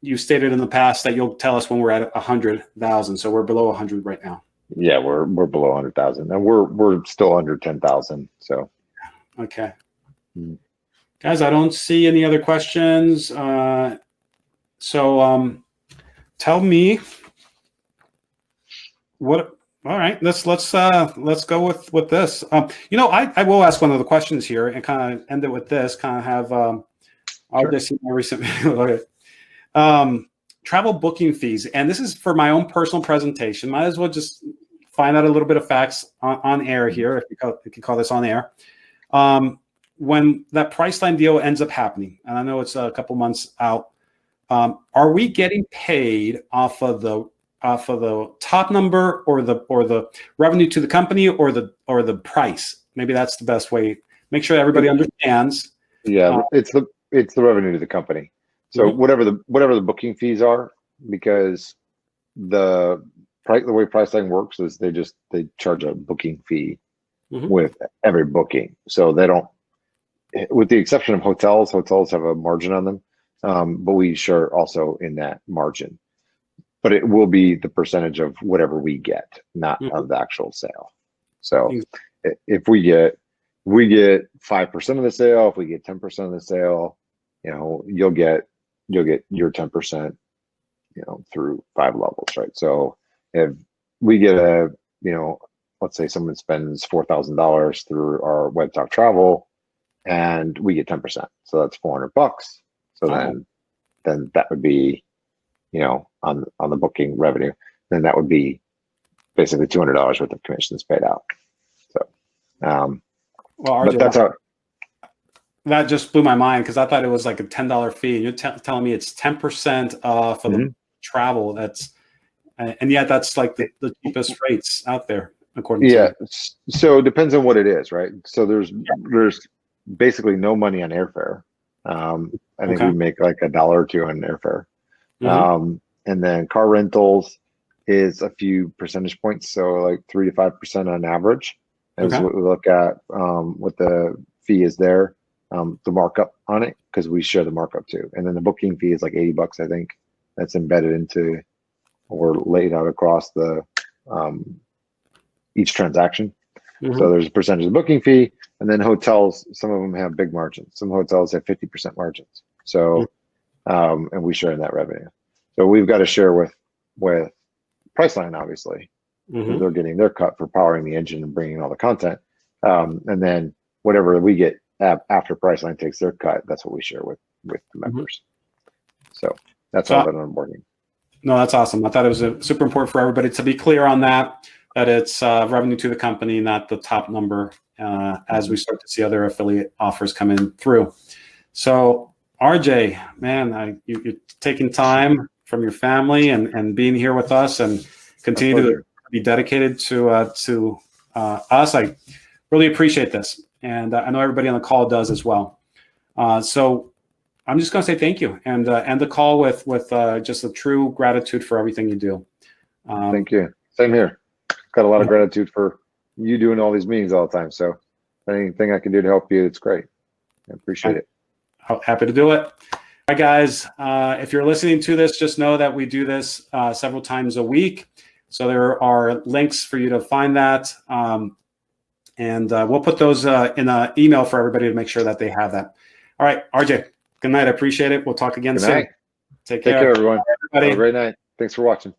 You stated in the past that you'll tell us when we're at 100,000. So we're below 100 right now. Yeah, we're below 100,000, and we're still under 10,000. So. Okay. Guys, I don't see any other questions. So tell me what. All right, let's go with this. I will ask one of the questions here and kind of end it with this. Kind of have I'll just see my recent video. Travel booking fees, and this is for my own personal presentation. Might as well just find out a little bit of facts on air here, if you can call this on air. When that Priceline deal ends up happening, and I know it's a couple months out, Are we getting paid off of the top number, or the revenue to the company, or the price? Maybe that's the best way. Make sure everybody understands. Yeah, it's the revenue to the company. So whatever the booking fees are, because the way Priceline works is they charge a booking fee with every booking. So they don't, with the exception of hotels have a margin on them, but we share also in that margin. But it will be the percentage of whatever we get, not of the actual sale. So if we get 5% of the sale, if we get 10% of the sale, you'll get your 10%, through 5 levels, right? So if we get let's say someone spends $4,000 through our Webtalk travel, and we get 10%, so that's $400. So then that would be, on the booking revenue, then that would be basically $200 worth of commissions paid out. So, well, RJ, but that's how. That just blew my mind, because I thought it was like a $10 fee. You're telling me it's 10% for the travel. And yet that's like the cheapest rates out there, according to you. So it depends on what it is, right? So there's basically no money on airfare. I think we make like $1 or $2 on airfare. And then car rentals is a few percentage points, so like 3 to 5% on average is what we look at. What the fee is there. The markup on it, because we share the markup too. And then the booking fee is like $80, I think, that's embedded into or laid out across the each transaction. So there's a percentage of the booking fee, and then hotels, some of them have big margins. Some hotels have 50% margins. So and we share in that revenue. So we've got to share with Priceline, obviously, because they're getting their cut for powering the engine and bringing all the content. And then whatever we get after Priceline takes their cut, that's what we share with the members. So that's all that I'm working. No, that's awesome. I thought it was super important for everybody to be clear on that it's revenue to the company, not the top number, as we start to see other affiliate offers come in through. So RJ, man, you're taking time from your family and being here with us, and continue to be dedicated to us. I really appreciate this. And I know everybody on the call does as well. So I'm just going to say thank you, and end the call with just a true gratitude for everything you do. Thank you. Same here. Got a lot of gratitude for you doing all these meetings all the time. So anything I can do to help you, it's great. I appreciate it. Happy to do it. All right, guys. If you're listening to this, just know that we do this several times a week. So there are links for you to find that. And we'll put those in an email for everybody to make sure that they have that. All right, RJ, good night. I appreciate it. We'll talk again soon. Take care, everyone. Bye, everybody. Have a great night. Thanks for watching.